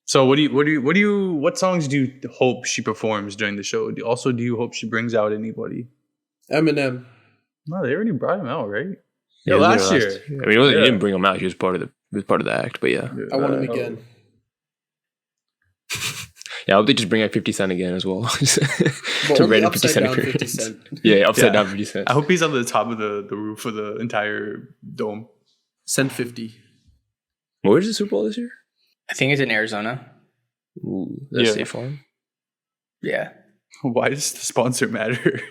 so what songs do you hope she performs during the show? Do you hope she brings out anybody? Eminem. No, they already brought him out, right? Yeah, last year. I mean, he didn't bring him out. He was part of the act, but yeah. I want him again. Yeah, I hope they just bring out 50 Cent again as well. But To only random upside 50 Cent down 50 appearance. Cent. Yeah, upside down 50 Cent. I hope he's on the top of the roof of the entire dome. Send 50. Where's the Super Bowl this year? I think it's in Arizona. Ooh, that's Yeah. State Farm. Yeah. Why does the sponsor matter?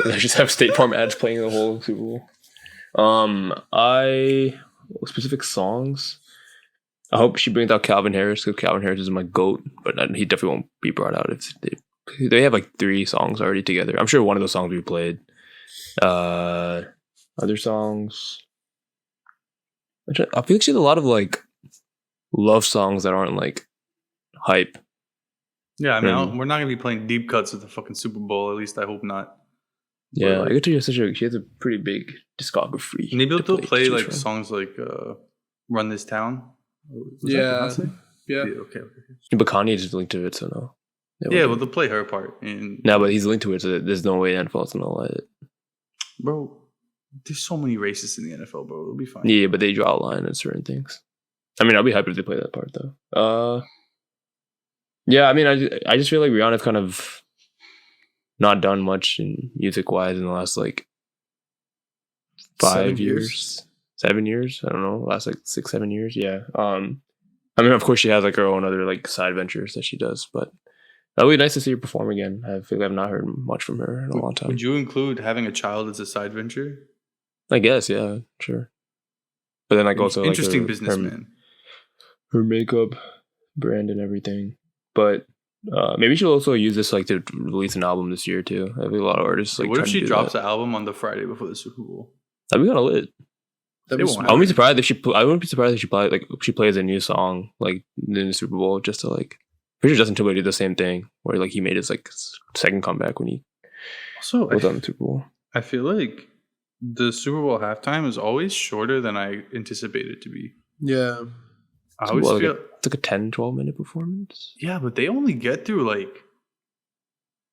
They just have State Farm ads playing the whole Super Bowl. Specific songs. I hope she brings out Calvin Harris because Calvin Harris is my GOAT, but he definitely won't be brought out if they have like 3 songs already together. I'm sure one of those songs we played. Other songs. I feel like she has a lot of like love songs that aren't like hype. Yeah, I mean, we're not gonna be playing deep cuts at the fucking Super Bowl. At least I hope not. Yeah, But, I get to hear she has a pretty big discography. Maybe to they'll play choose like from. songs like "Run This Town." Was that Yeah. Beyonce? Yeah. Okay. But Kanye is linked to it, so no. They Yeah, won't well, do they'll play her part. And it. No, but he's linked to it, so there's no way NFL's gonna let it. bro, there's so many racists in the NFL, bro. It'll be fine. Yeah, but they draw a line on certain things. I mean, I'll be happy if they play that part though. Yeah, I mean, I just feel like Rihanna's kind of not done much in music wise in the last like 5 years. 7 years. I don't know. Last like 6-7 years. Yeah. I mean, of course, she has like her own other like side ventures that she does, but that'll be nice to see her perform again. I feel like I've not heard much from her in a long time. Would you include having a child as a side venture? I guess, yeah, sure. But then like also like Interesting businessman. her makeup brand and everything. But maybe she'll also use this like to release an album this year too. I think a lot of artists like. What if trying to she do drops that. the album on the Friday before the Super Bowl? That'd be kind of lit. That'd They be won't smart. I wouldn't be surprised if I wouldn't be surprised if she plays a new song like in the Super Bowl just to like. Pretty sure Justin Timberlake did the same thing where like he made his like second comeback when he Also, was on the Super Bowl. I feel like the Super Bowl halftime is always shorter than I anticipated it to be. Yeah. I always Well, feel, it's like a 10-12 minute performance. yeah, but they only get through like,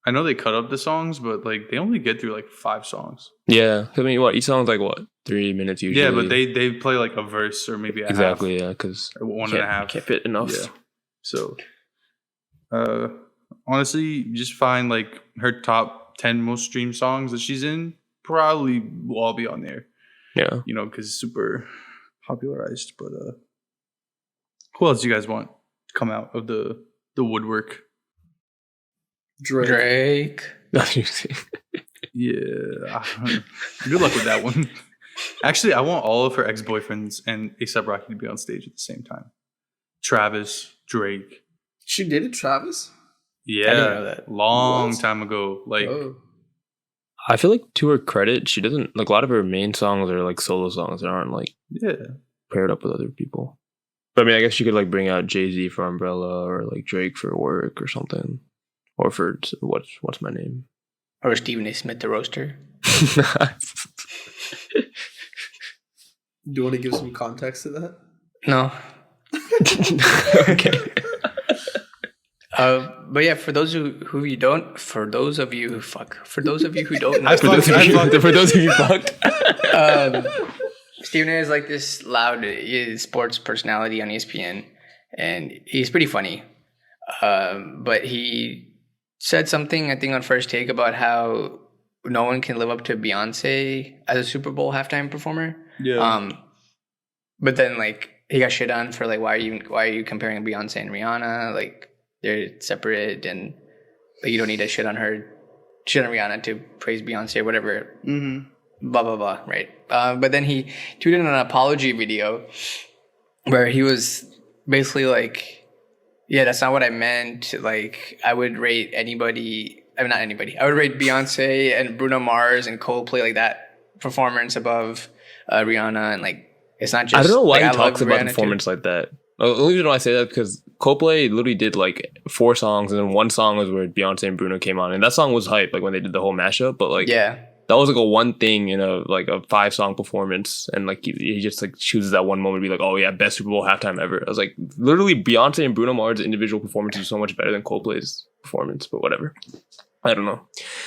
I know they cut up the songs, but like they only get through like 5 songs. Yeah, I mean, each song's like 3 minutes usually. Yeah, but they play like a verse or maybe a exactly half, yeah because or one and a half. can't fit enough. Yeah. So, honestly, just find like her top 10 most streamed songs that she's in. Probably will all be on there, Yeah. you know, because it's super popularized. But who else do you guys want to come out of the woodwork? Drake. Yeah, good luck with that one. Actually, I want all of her ex-boyfriends and A$AP Rocky to be on stage at the same time. Travis, Drake. She dated Travis? Yeah, I didn't know that. long What? time ago. Like, Oh. I feel like to her credit, she doesn't like a lot of her main songs are like solo songs that aren't like yeah, paired up with other people. But I mean, I guess she could like bring out Jay-Z for Umbrella or like Drake for Work or something, or for what's my name. Or Stephen A. Smith, the roaster. Do you want to give some context to that? No. Okay. But yeah, for those who you don't, for those of you who don't know, I For those of you, for those of you fucked. Stephen A is like this loud sports personality on ESPN, and he's pretty funny. But he said something, I think, on First Take about how no one can live up to Beyonce as a Super Bowl halftime performer. Yeah. But then like he got shit on for like why are you comparing Beyonce and Rihanna? Like they're separate, and like, you don't need to shit on Rihanna to praise Beyonce or whatever. Mm-hmm. Blah blah blah. Right. But then he tweeted an apology video where he was basically like, yeah, that's not what I meant. Like, I would rate anybody. I mean, not anybody. I would rate Beyonce and Bruno Mars and Coldplay like that performance above Rihanna, and like it's not just. I don't know why like, he talks about performance like that. The only reason why I say that because Coldplay literally did like 4 songs, and then one song was where Beyonce and Bruno came on, and that song was hype, like when they did the whole mashup. But like, yeah, that was like a one thing in a 5-song performance, and like he just like chooses that one moment to be like, oh yeah, best Super Bowl halftime ever. I was like, literally Beyonce and Bruno Mars' individual performances are so much better than Coldplay's performance, but whatever. I don't know.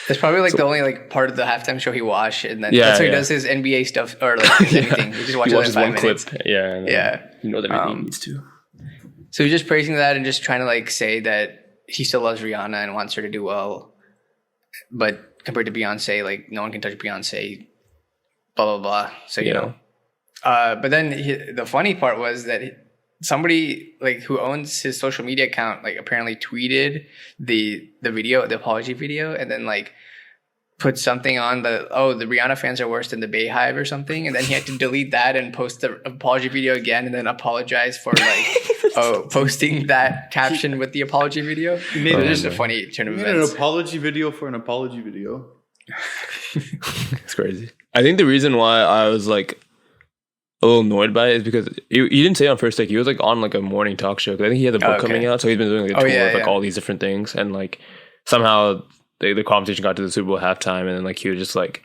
It's probably like the only like part of the halftime show he watched, and then that's how he does his NBA stuff or like anything. He just watches it in 5 minutes. Clip. Yeah, yeah. He knows everything he needs to. So he's just praising that and just trying to like say that he still loves Rihanna and wants her to do well, but compared to Beyonce, like no one can touch Beyonce. Blah blah blah. So you know. But then the funny part was that somebody like who owns his social media account like apparently tweeted the video, the apology video, and then like put something on the Rihanna fans are worse than the Bayhive or something, and then he had to delete that and post the apology video again, and then apologize for like posting that caption with the apology video. It was just a funny turn of events. An apology video for an apology video. It's crazy. I think the reason why I was like a little annoyed by it is because he didn't say it on First Take. He was like on like a morning talk show. 'Cause I think he had a book coming out, so he's been doing like a tour of like all these different things, and like somehow the conversation got to the Super Bowl halftime, and then like he was just like,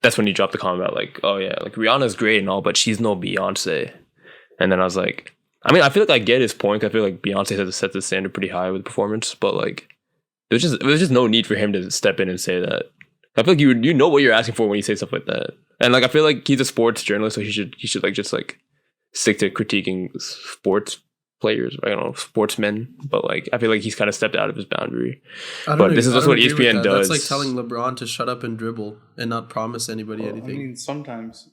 that's when he dropped the comment about like, oh yeah, like Rihanna's great and all, but she's no Beyonce. And then I was like, I mean, I feel like I get his point. I feel like Beyonce has set the standard pretty high with performance, but like there was just no need for him to step in and say that. I feel like you know what you're asking for when you say stuff like that. And like I feel like he's a sports journalist, so he should like just like stick to critiquing sports players, I don't know, sportsmen. But like I feel like he's kind of stepped out of his boundary. But this is just what ESPN does. That's like telling LeBron to shut up and dribble and not promise anybody anything. I mean, sometimes.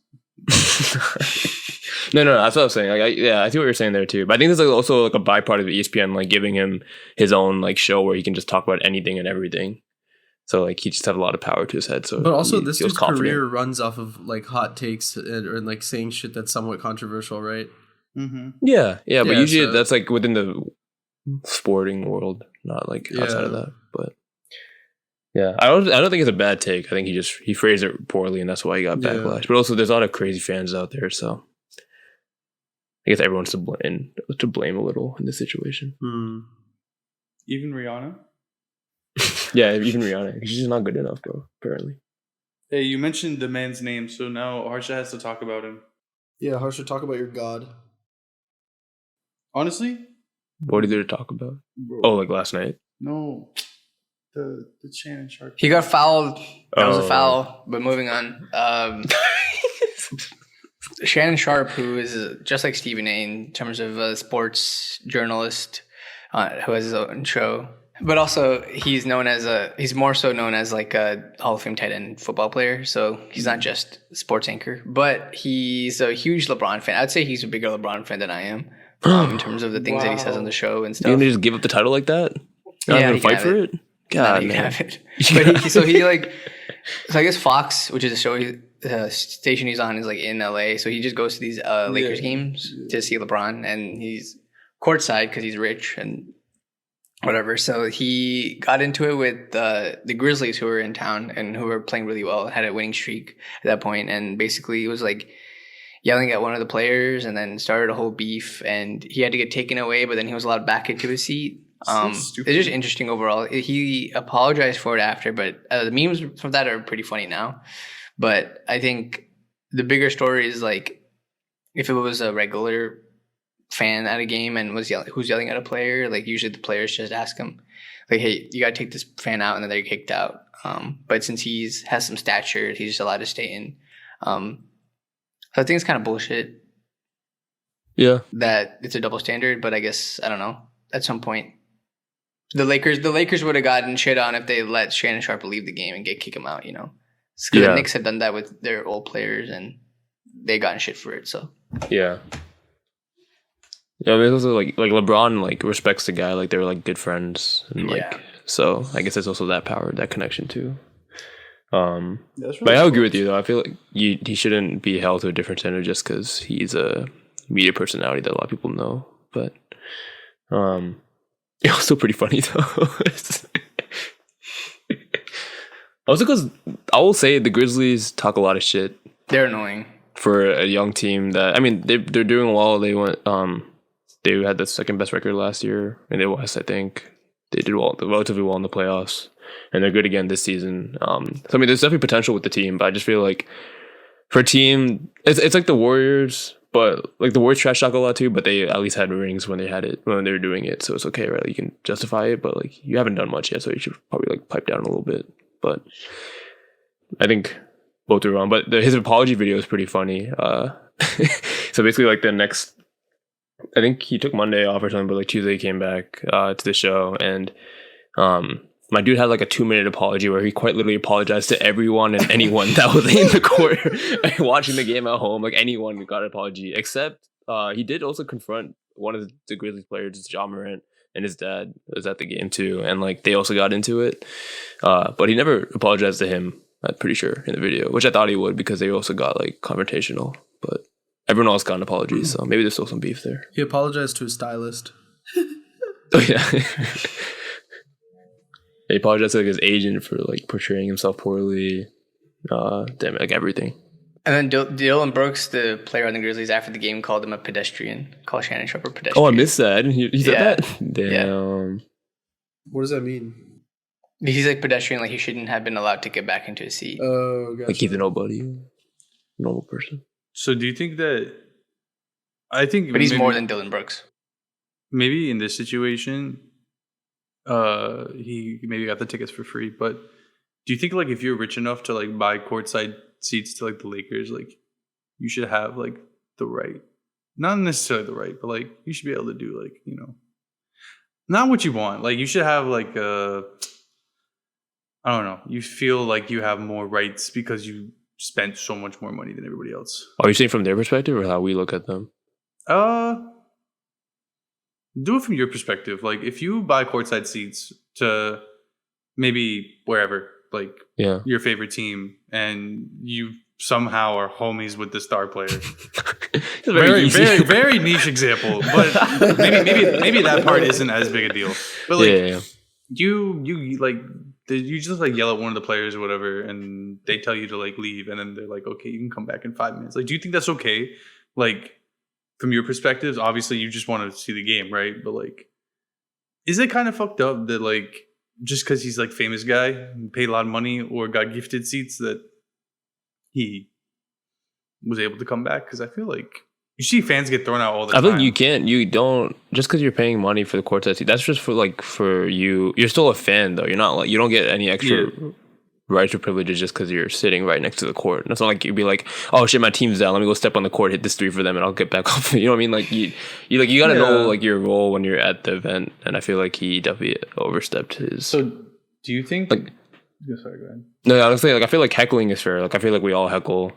No, that's what I'm saying. Like, I see what you're saying there too. But I think there's like also like a byproduct of ESPN like giving him his own like show where he can just talk about anything and everything. So like he just had a lot of power to his head. So, but also this dude's career runs off of like hot takes or like saying shit that's somewhat controversial, right? Mm-hmm. Yeah. But usually that's like within the sporting world, not like outside of that. But yeah, I don't think it's a bad take. I think he phrased it poorly, and that's why he got backlash. But also, there's a lot of crazy fans out there, so I guess everyone's to blame a little in this situation. Even Rihanna. Yeah, even Rihanna. She's just not good enough, bro. Apparently. Hey, you mentioned the man's name, so now Harsha has to talk about him. Yeah, Harsha, talk about your god. Honestly, what did they talk about? Bro. Oh, like last night? No, the Shannon Sharpe. He got fouled. That was a foul. But moving on. Shannon Sharpe, who is just like Stephen A. in terms of a sports journalist who has his own show. But also, he's more so known as like a Hall of Fame tight end football player. So he's not just a sports anchor, but he's a huge LeBron fan. I'd say he's a bigger LeBron fan than I am in terms of the things that he says on the show and stuff. You gonna just give up the title like that? You're not gonna fight for it? God, you man. can have it. But so I guess Fox, which is a show station he's on, is like in LA. So he just goes to these Lakers games to see LeBron, and he's courtside because he's rich and whatever. So he got into it with the Grizzlies, who were in town and who were playing really well, had a winning streak at that point, and basically it was like yelling at one of the players and then started a whole beef, and he had to get taken away, but then he was allowed back into his seat. It's just interesting overall. He apologized for it after, but the memes from that are pretty funny now. But I think the bigger story is like if it was a regular fan at a game and who's yelling at a player, like usually the players just ask him like, hey, you gotta take this fan out, and then they're kicked out. But since has some stature, he's just allowed to stay in. So I think it's kind of bullshit Yeah. that it's a double standard, but I guess, I don't know, at some point the Lakers would have gotten shit on if they let Shannon Sharpe leave the game and kick him out, you know. Because the Knicks had done that with their old players and they gotten shit for it, so. Yeah. Yeah, I mean, also like LeBron like respects the guy, like they're like good friends, and like so I guess there's also that power, that connection too. Really but I agree with you though. I feel like he shouldn't be held to a different standard just because he's a media personality that a lot of people know. But it's also pretty funny though. Also, because I will say the Grizzlies talk a lot of shit. They're annoying For a young team that, I mean, they're doing well. They went they had the second best record last year in the West, I think. They did relatively well in the playoffs, and they're good again this season. So I mean, there's definitely potential with the team, but I just feel like for a team, it's like the Warriors, but like the Warriors trash talk a lot too. But they at least had rings when they were doing it, so it's okay, right? You can justify it, but like you haven't done much yet, so you should probably like pipe down a little bit. But I think both are wrong. But his apology video is pretty funny. So basically, like the next, I think he took Monday off or something, but like Tuesday he came back to the show, and my dude had like a 2-minute apology where he quite literally apologized to everyone and anyone that was in the court watching the game at home. Like anyone got an apology, except he did also confront one of the Grizzlies players, Ja Morant, and his dad was at the game too, and like they also got into it, but he never apologized to him. I'm pretty sure in the video, which I thought he would because they also got like confrontational, but everyone else got an apology, so maybe there's still some beef there. He apologized to his stylist. Oh yeah. He apologized to like his agent for like portraying himself poorly. Damn it, like everything. And then Dylan Brooks, the player on the Grizzlies, after the game called him a pedestrian. Called Shannon Sharpe a pedestrian. Oh, I missed that. He said that? Damn. Yeah. What does that mean? He's like pedestrian, like he shouldn't have been allowed to get back into his seat. Oh, gotcha. Like he's a nobody. Normal person. So do you think that? I think, but he's more than Dylan Brooks. Maybe in this situation, he maybe got the tickets for free. But do you think like if you're rich enough to like buy courtside seats to like the Lakers, like you should have like the right, not necessarily the right, but like you should be able to do like, you know, not what you want. Like you should have like I don't know. You feel like you have more rights because you spent so much more money than everybody else. Are you saying from their perspective or how we look at them? Do it from your perspective. Like if you buy courtside seats to maybe wherever, like your favorite team, and you somehow are homies with the star player. very niche example, but maybe that part isn't as big a deal. But like you like you just like yell at one of the players or whatever, and they tell you to like leave, and then they're like, okay, you can come back in 5 minutes. Like, do you think that's okay? Like, from your perspectives, obviously you just want to see the game, right? But like, is it kind of fucked up that like just because he's like famous guy, paid a lot of money, or got gifted seats, that he was able to come back? Because I feel like you see fans get thrown out all the time. I think you don't, just because you're paying money for the courtside seat. That's just for you. You're still a fan though. You're not like, you don't get any extra rights or privileges just because you're sitting right next to the court. And it's not like you'd be like, oh shit, my team's down, let me go step on the court, hit this three for them, and I'll get back off. You know what I mean? Like you gotta know like your role when you're at the event. And I feel like he definitely overstepped his. So do you think like? Sorry, go ahead. No, honestly, like I feel like heckling is fair. Like I feel like we all heckle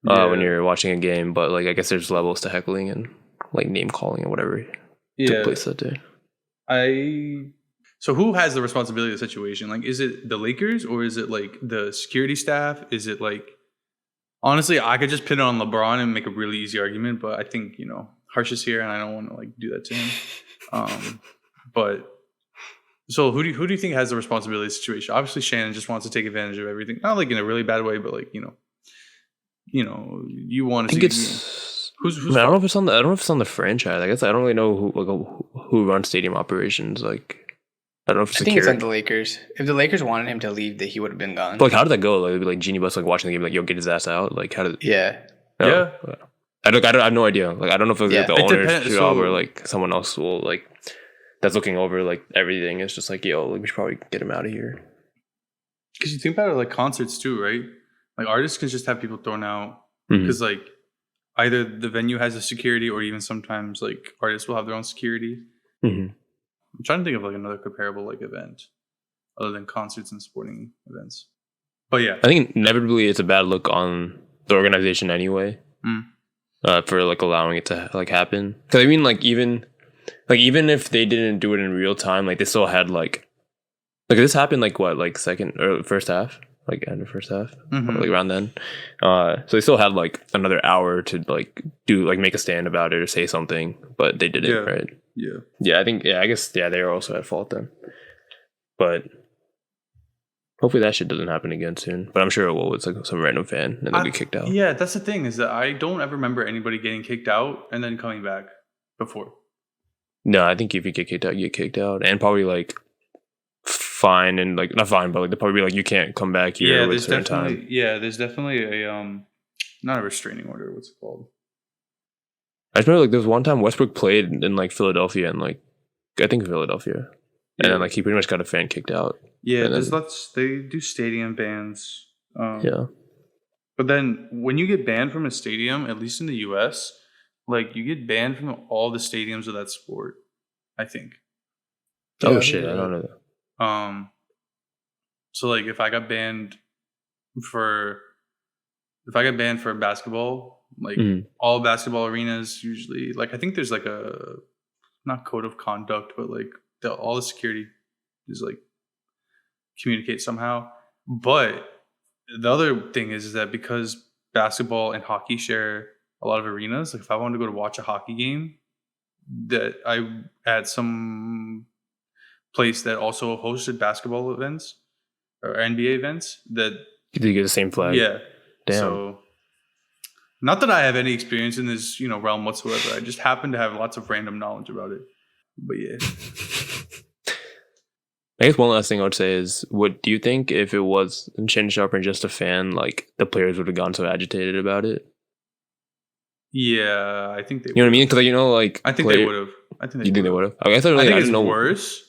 when you're watching a game, but like I guess there's levels to heckling and like name calling and whatever took place that day. So who has the responsibility of the situation? Like, is it the Lakers or is it like the security staff? Is it like, honestly, I could just pin it on LeBron and make a really easy argument, but I think, you know, Harsh is here and I don't want to like do that to him. But so who do you think has the responsibility of the situation? Obviously Shannon just wants to take advantage of everything. Not like in a really bad way, but like, you know, you want to see. Who's I don't know if it's on the franchise. I guess I don't really know who runs stadium operations. Like, I don't know if I think it's on the Lakers. If the Lakers wanted him to leave, that he would have been gone. But like, how did that go? Like, it'd be like Genie Bus like watching the game, like, yo, get his ass out. Like, how did? Yeah. I have no idea. Like, I don't know if it's like the owner's job or like someone else will like that's looking over like everything. It's just like, yo, like, we should probably get him out of here. Because you think about it like concerts too, right? Like artists can just have people thrown out because like either the venue has a security or even sometimes like artists will have their own security. Mm-hmm. I'm trying to think of like another comparable like event other than concerts and sporting events. But yeah, I think inevitably it's a bad look on the organization anyway, for like allowing it to like happen. Because I mean, like even if they didn't do it in real time, like they still had like this happened like what, like second or first half, like end of first half, or, like around then. So they still had like another hour to like do like make a stand about it or say something, but they didn't, right? Yeah. I think I guess they were also at fault then, but. Hopefully that shit doesn't happen again soon. But I'm sure it will. It's like some random fan and they'll get kicked out. Yeah, that's the thing is that I don't ever remember anybody getting kicked out and then coming back before. No, I think if you get kicked out, you get kicked out. And probably like fine and like not fine, but like they'll probably be like you can't come back here Yeah, with a certain time. Yeah, there's definitely a not a restraining order, what's it called? I just remember like there was one time Westbrook played in like Philadelphia and like I think Philadelphia. And then like he pretty much got a fan kicked out. Yeah, they do stadium bans. Yeah. But then when you get banned from a stadium, at least in the US, like you get banned from all the stadiums of that sport, I think. Oh shit, I don't know that. So like if I got banned for basketball, like all basketball arenas usually, like I think there's like a not code of conduct, but like all the security is like communicate somehow. But the other thing is that because basketball and hockey share a lot of arenas, like if I wanted to go to watch a hockey game, that I had some place that also hosted basketball events or NBA events that you get the same flag. Yeah. Damn. So not that I have any experience in this, realm whatsoever. I just happen to have lots of random knowledge about it. But yeah. I guess one last thing I would say is, what do you think if it was Shannon Sharpe and just a fan, like the players would have gone so agitated about it? Yeah, I think they would. You know what I mean? Because like I think they would have. I think they would have. Okay, I think it's know. Worse.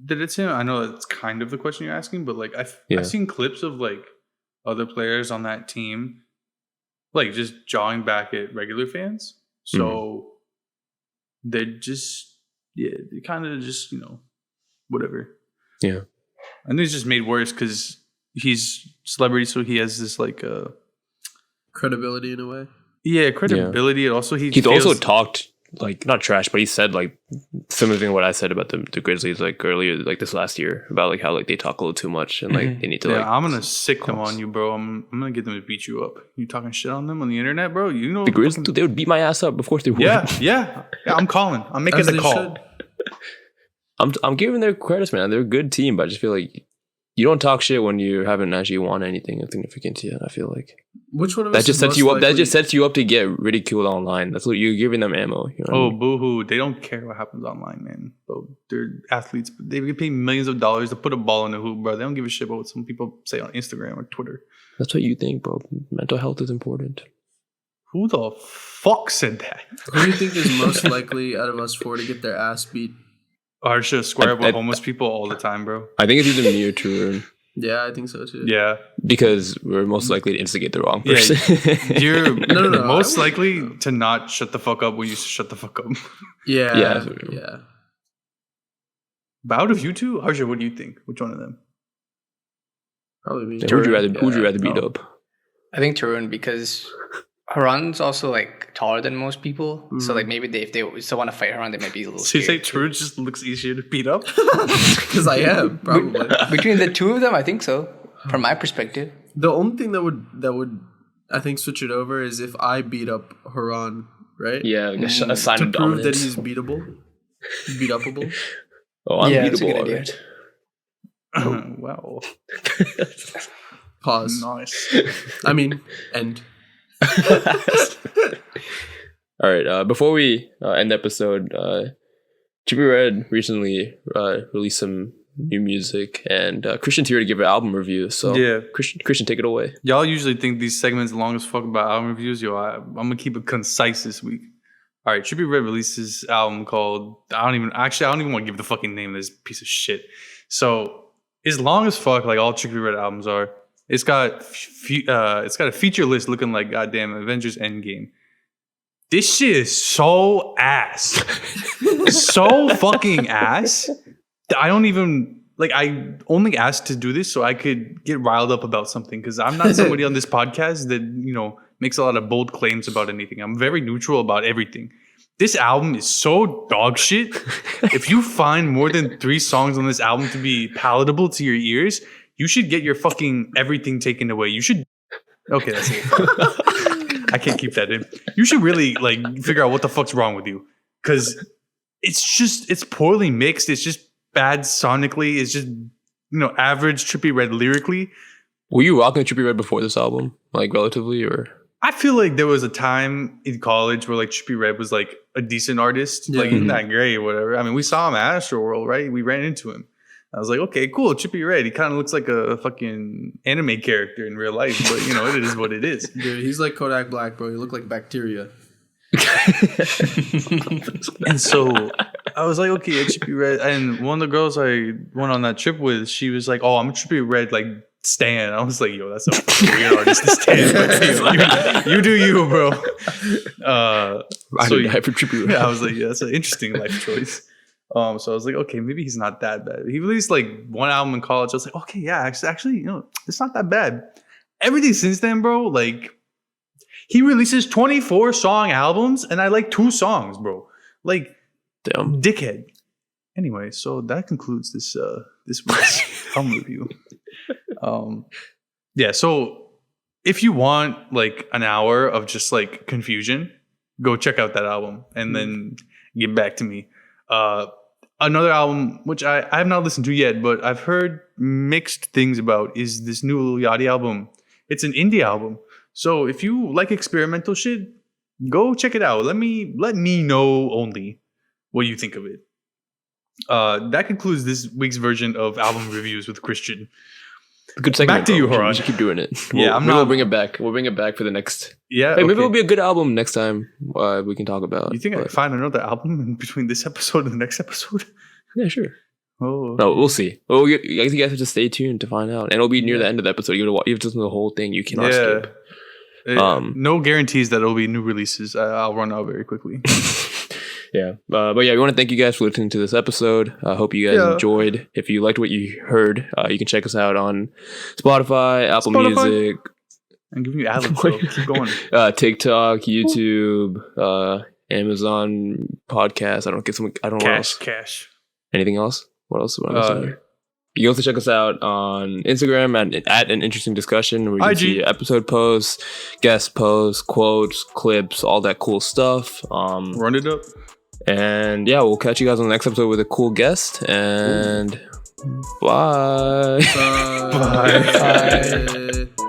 Did it seem? I know that's kind of the question you're asking, but like I've seen clips of like other players on that team, like just jawing back at regular fans. So they just they kind of just whatever. Yeah, I think it's just made worse because he's celebrity, so he has this like credibility in a way. Yeah, credibility. Yeah. Also, he's also talked like not trash, but he said like similar thing to what I said about the Grizzlies like earlier, like this last year, about like how like they talk a little too much and like they need to. Yeah, I'm gonna sick them on you, bro. I'm gonna get them to beat you up. You talking shit on them on the internet, bro? The Grizzlies, they would beat my ass up. Of course they would. Yeah. I'm calling. I'm making the call. I'm giving their credits, man. They're a good team, but I just feel like you don't talk shit when you haven't actually won anything significant yet. I feel like which one of that just sets you up. That just sets you up to get ridiculed online. That's what you're giving them ammo. You know I mean? Boo-hoo! They don't care what happens online, man. Bro, they're athletes. They get paid millions of dollars to put a ball in a hoop, bro. They don't give a shit about what some people say on Instagram or Twitter. That's what you think, bro. Mental health is important. Who the fuck said that? Who do you think is most likely out of us four to get their ass beat? Harsha square up with homeless people all the time, bro. I think it's either me or Tarun. Yeah, I think so too. Yeah, because we're most likely to instigate the wrong person. Yeah, you're no. Most likely to not shut the fuck up when you shut the fuck up. Yeah. But out of you two, Harsha, what do you think? Which one of them? Probably me. Who would you rather beat up? I think Tarun, because Haran's also like taller than most people, so like maybe if they still want to fight Haran, they might be a little. So you say Tarun just looks easier to beat up? Because I am probably between the two of them, I think so. From my perspective, the only thing that would I think switch it over is if I beat up Haran, right? Yeah, like a sign to of prove dominance. that he's beat upable. Oh, I'm beatable. Right? Wow. Pause. Nice. I mean, end. All right. Before we end the episode, Trippie Redd recently released some new music, and Christian's here to give an album review. So yeah, Christian, take it away. Y'all usually think these segments long as fuck about album reviews. I'm gonna keep it concise this week. All right, Trippie Redd released his album called I don't even want to give the fucking name of this piece of shit. So it's long as fuck, like all Trippie Redd albums are. It's got a feature list looking like goddamn Avengers Endgame. This shit is so ass. So fucking ass. I don't even, like, I only asked to do this so I could get riled up about something, because I'm not somebody on this podcast that, you know, makes a lot of bold claims about anything. I'm very neutral about everything. This album is so dog shit. If you find more than 3 songs on this album to be palatable to your ears, you should get your fucking everything taken away. You should. Okay, that's it. I can't keep that in. You should really like figure out what the fuck's wrong with you, because it's poorly mixed. It's just bad sonically. It's just, you know, average Trippie Redd lyrically. Were you rocking Trippie Redd before this album, like relatively, or? I feel like there was a time in college where like Trippie Redd was like a decent artist, like not great or whatever. I mean, we saw him at Astroworld, right? We ran into him. I was like, okay, cool, Trippie Redd. He kind of looks like a fucking anime character in real life, but you know, it is what it is. Dude, he's like Kodak Black, bro. He looked like bacteria. And so I was like, okay, Trippie Redd. And one of the girls I went on that trip with, she was like, oh, I'm a Trippie Redd like stan. I was like, yo, that's a fucking weird artist to stan. you do you, bro. I didn't hype for Trippie Redd. Yeah, I was like, yeah, that's an interesting life choice. So I was like, okay, maybe he's not that bad. He released like one album in college. I was like, okay, yeah, actually, you know, it's not that bad. Everything since then, bro, like he releases 24 song albums and I like 2 songs, bro. Like, damn, dickhead. Anyway, so that concludes this week's album review. Yeah, so if you want like an hour of just like confusion, go check out that album and then get back to me. Another album, which I have not listened to yet, but I've heard mixed things about, is this new Lil Yachty album. It's an indie album. So if you like experimental shit, go check it out. Let me know only what you think of it. That concludes this week's version of album reviews with Christian. Good segment. Back to you, bro. Haran. You should keep doing it. We'll bring it back. We'll bring it back for the next. Yeah, hey, maybe okay. it'll be a good album next time. We can talk about. You think I can find another album in between this episode and the next episode? Yeah, sure. Oh, no, we'll see. Well, you guys have to stay tuned to find out, and it'll be near the end of the episode. You have to listen to the whole thing. You cannot skip. No guarantees that it'll be new releases. I'll run out very quickly. Yeah. But yeah, we want to thank you guys for listening to this episode. I hope you guys enjoyed. If you liked what you heard, you can check us out on Spotify, Apple Music. I'm giving you ad-libs, so keep going. TikTok, YouTube, Amazon Podcast. I don't know what else. Cash. Anything else? What else? You can also check us out on Instagram at An Interesting Discussion, where you can see episode posts, guest posts, quotes, clips, all that cool stuff. Run it up. And yeah, we'll catch you guys on the next episode with a cool guest. And bye. Bye.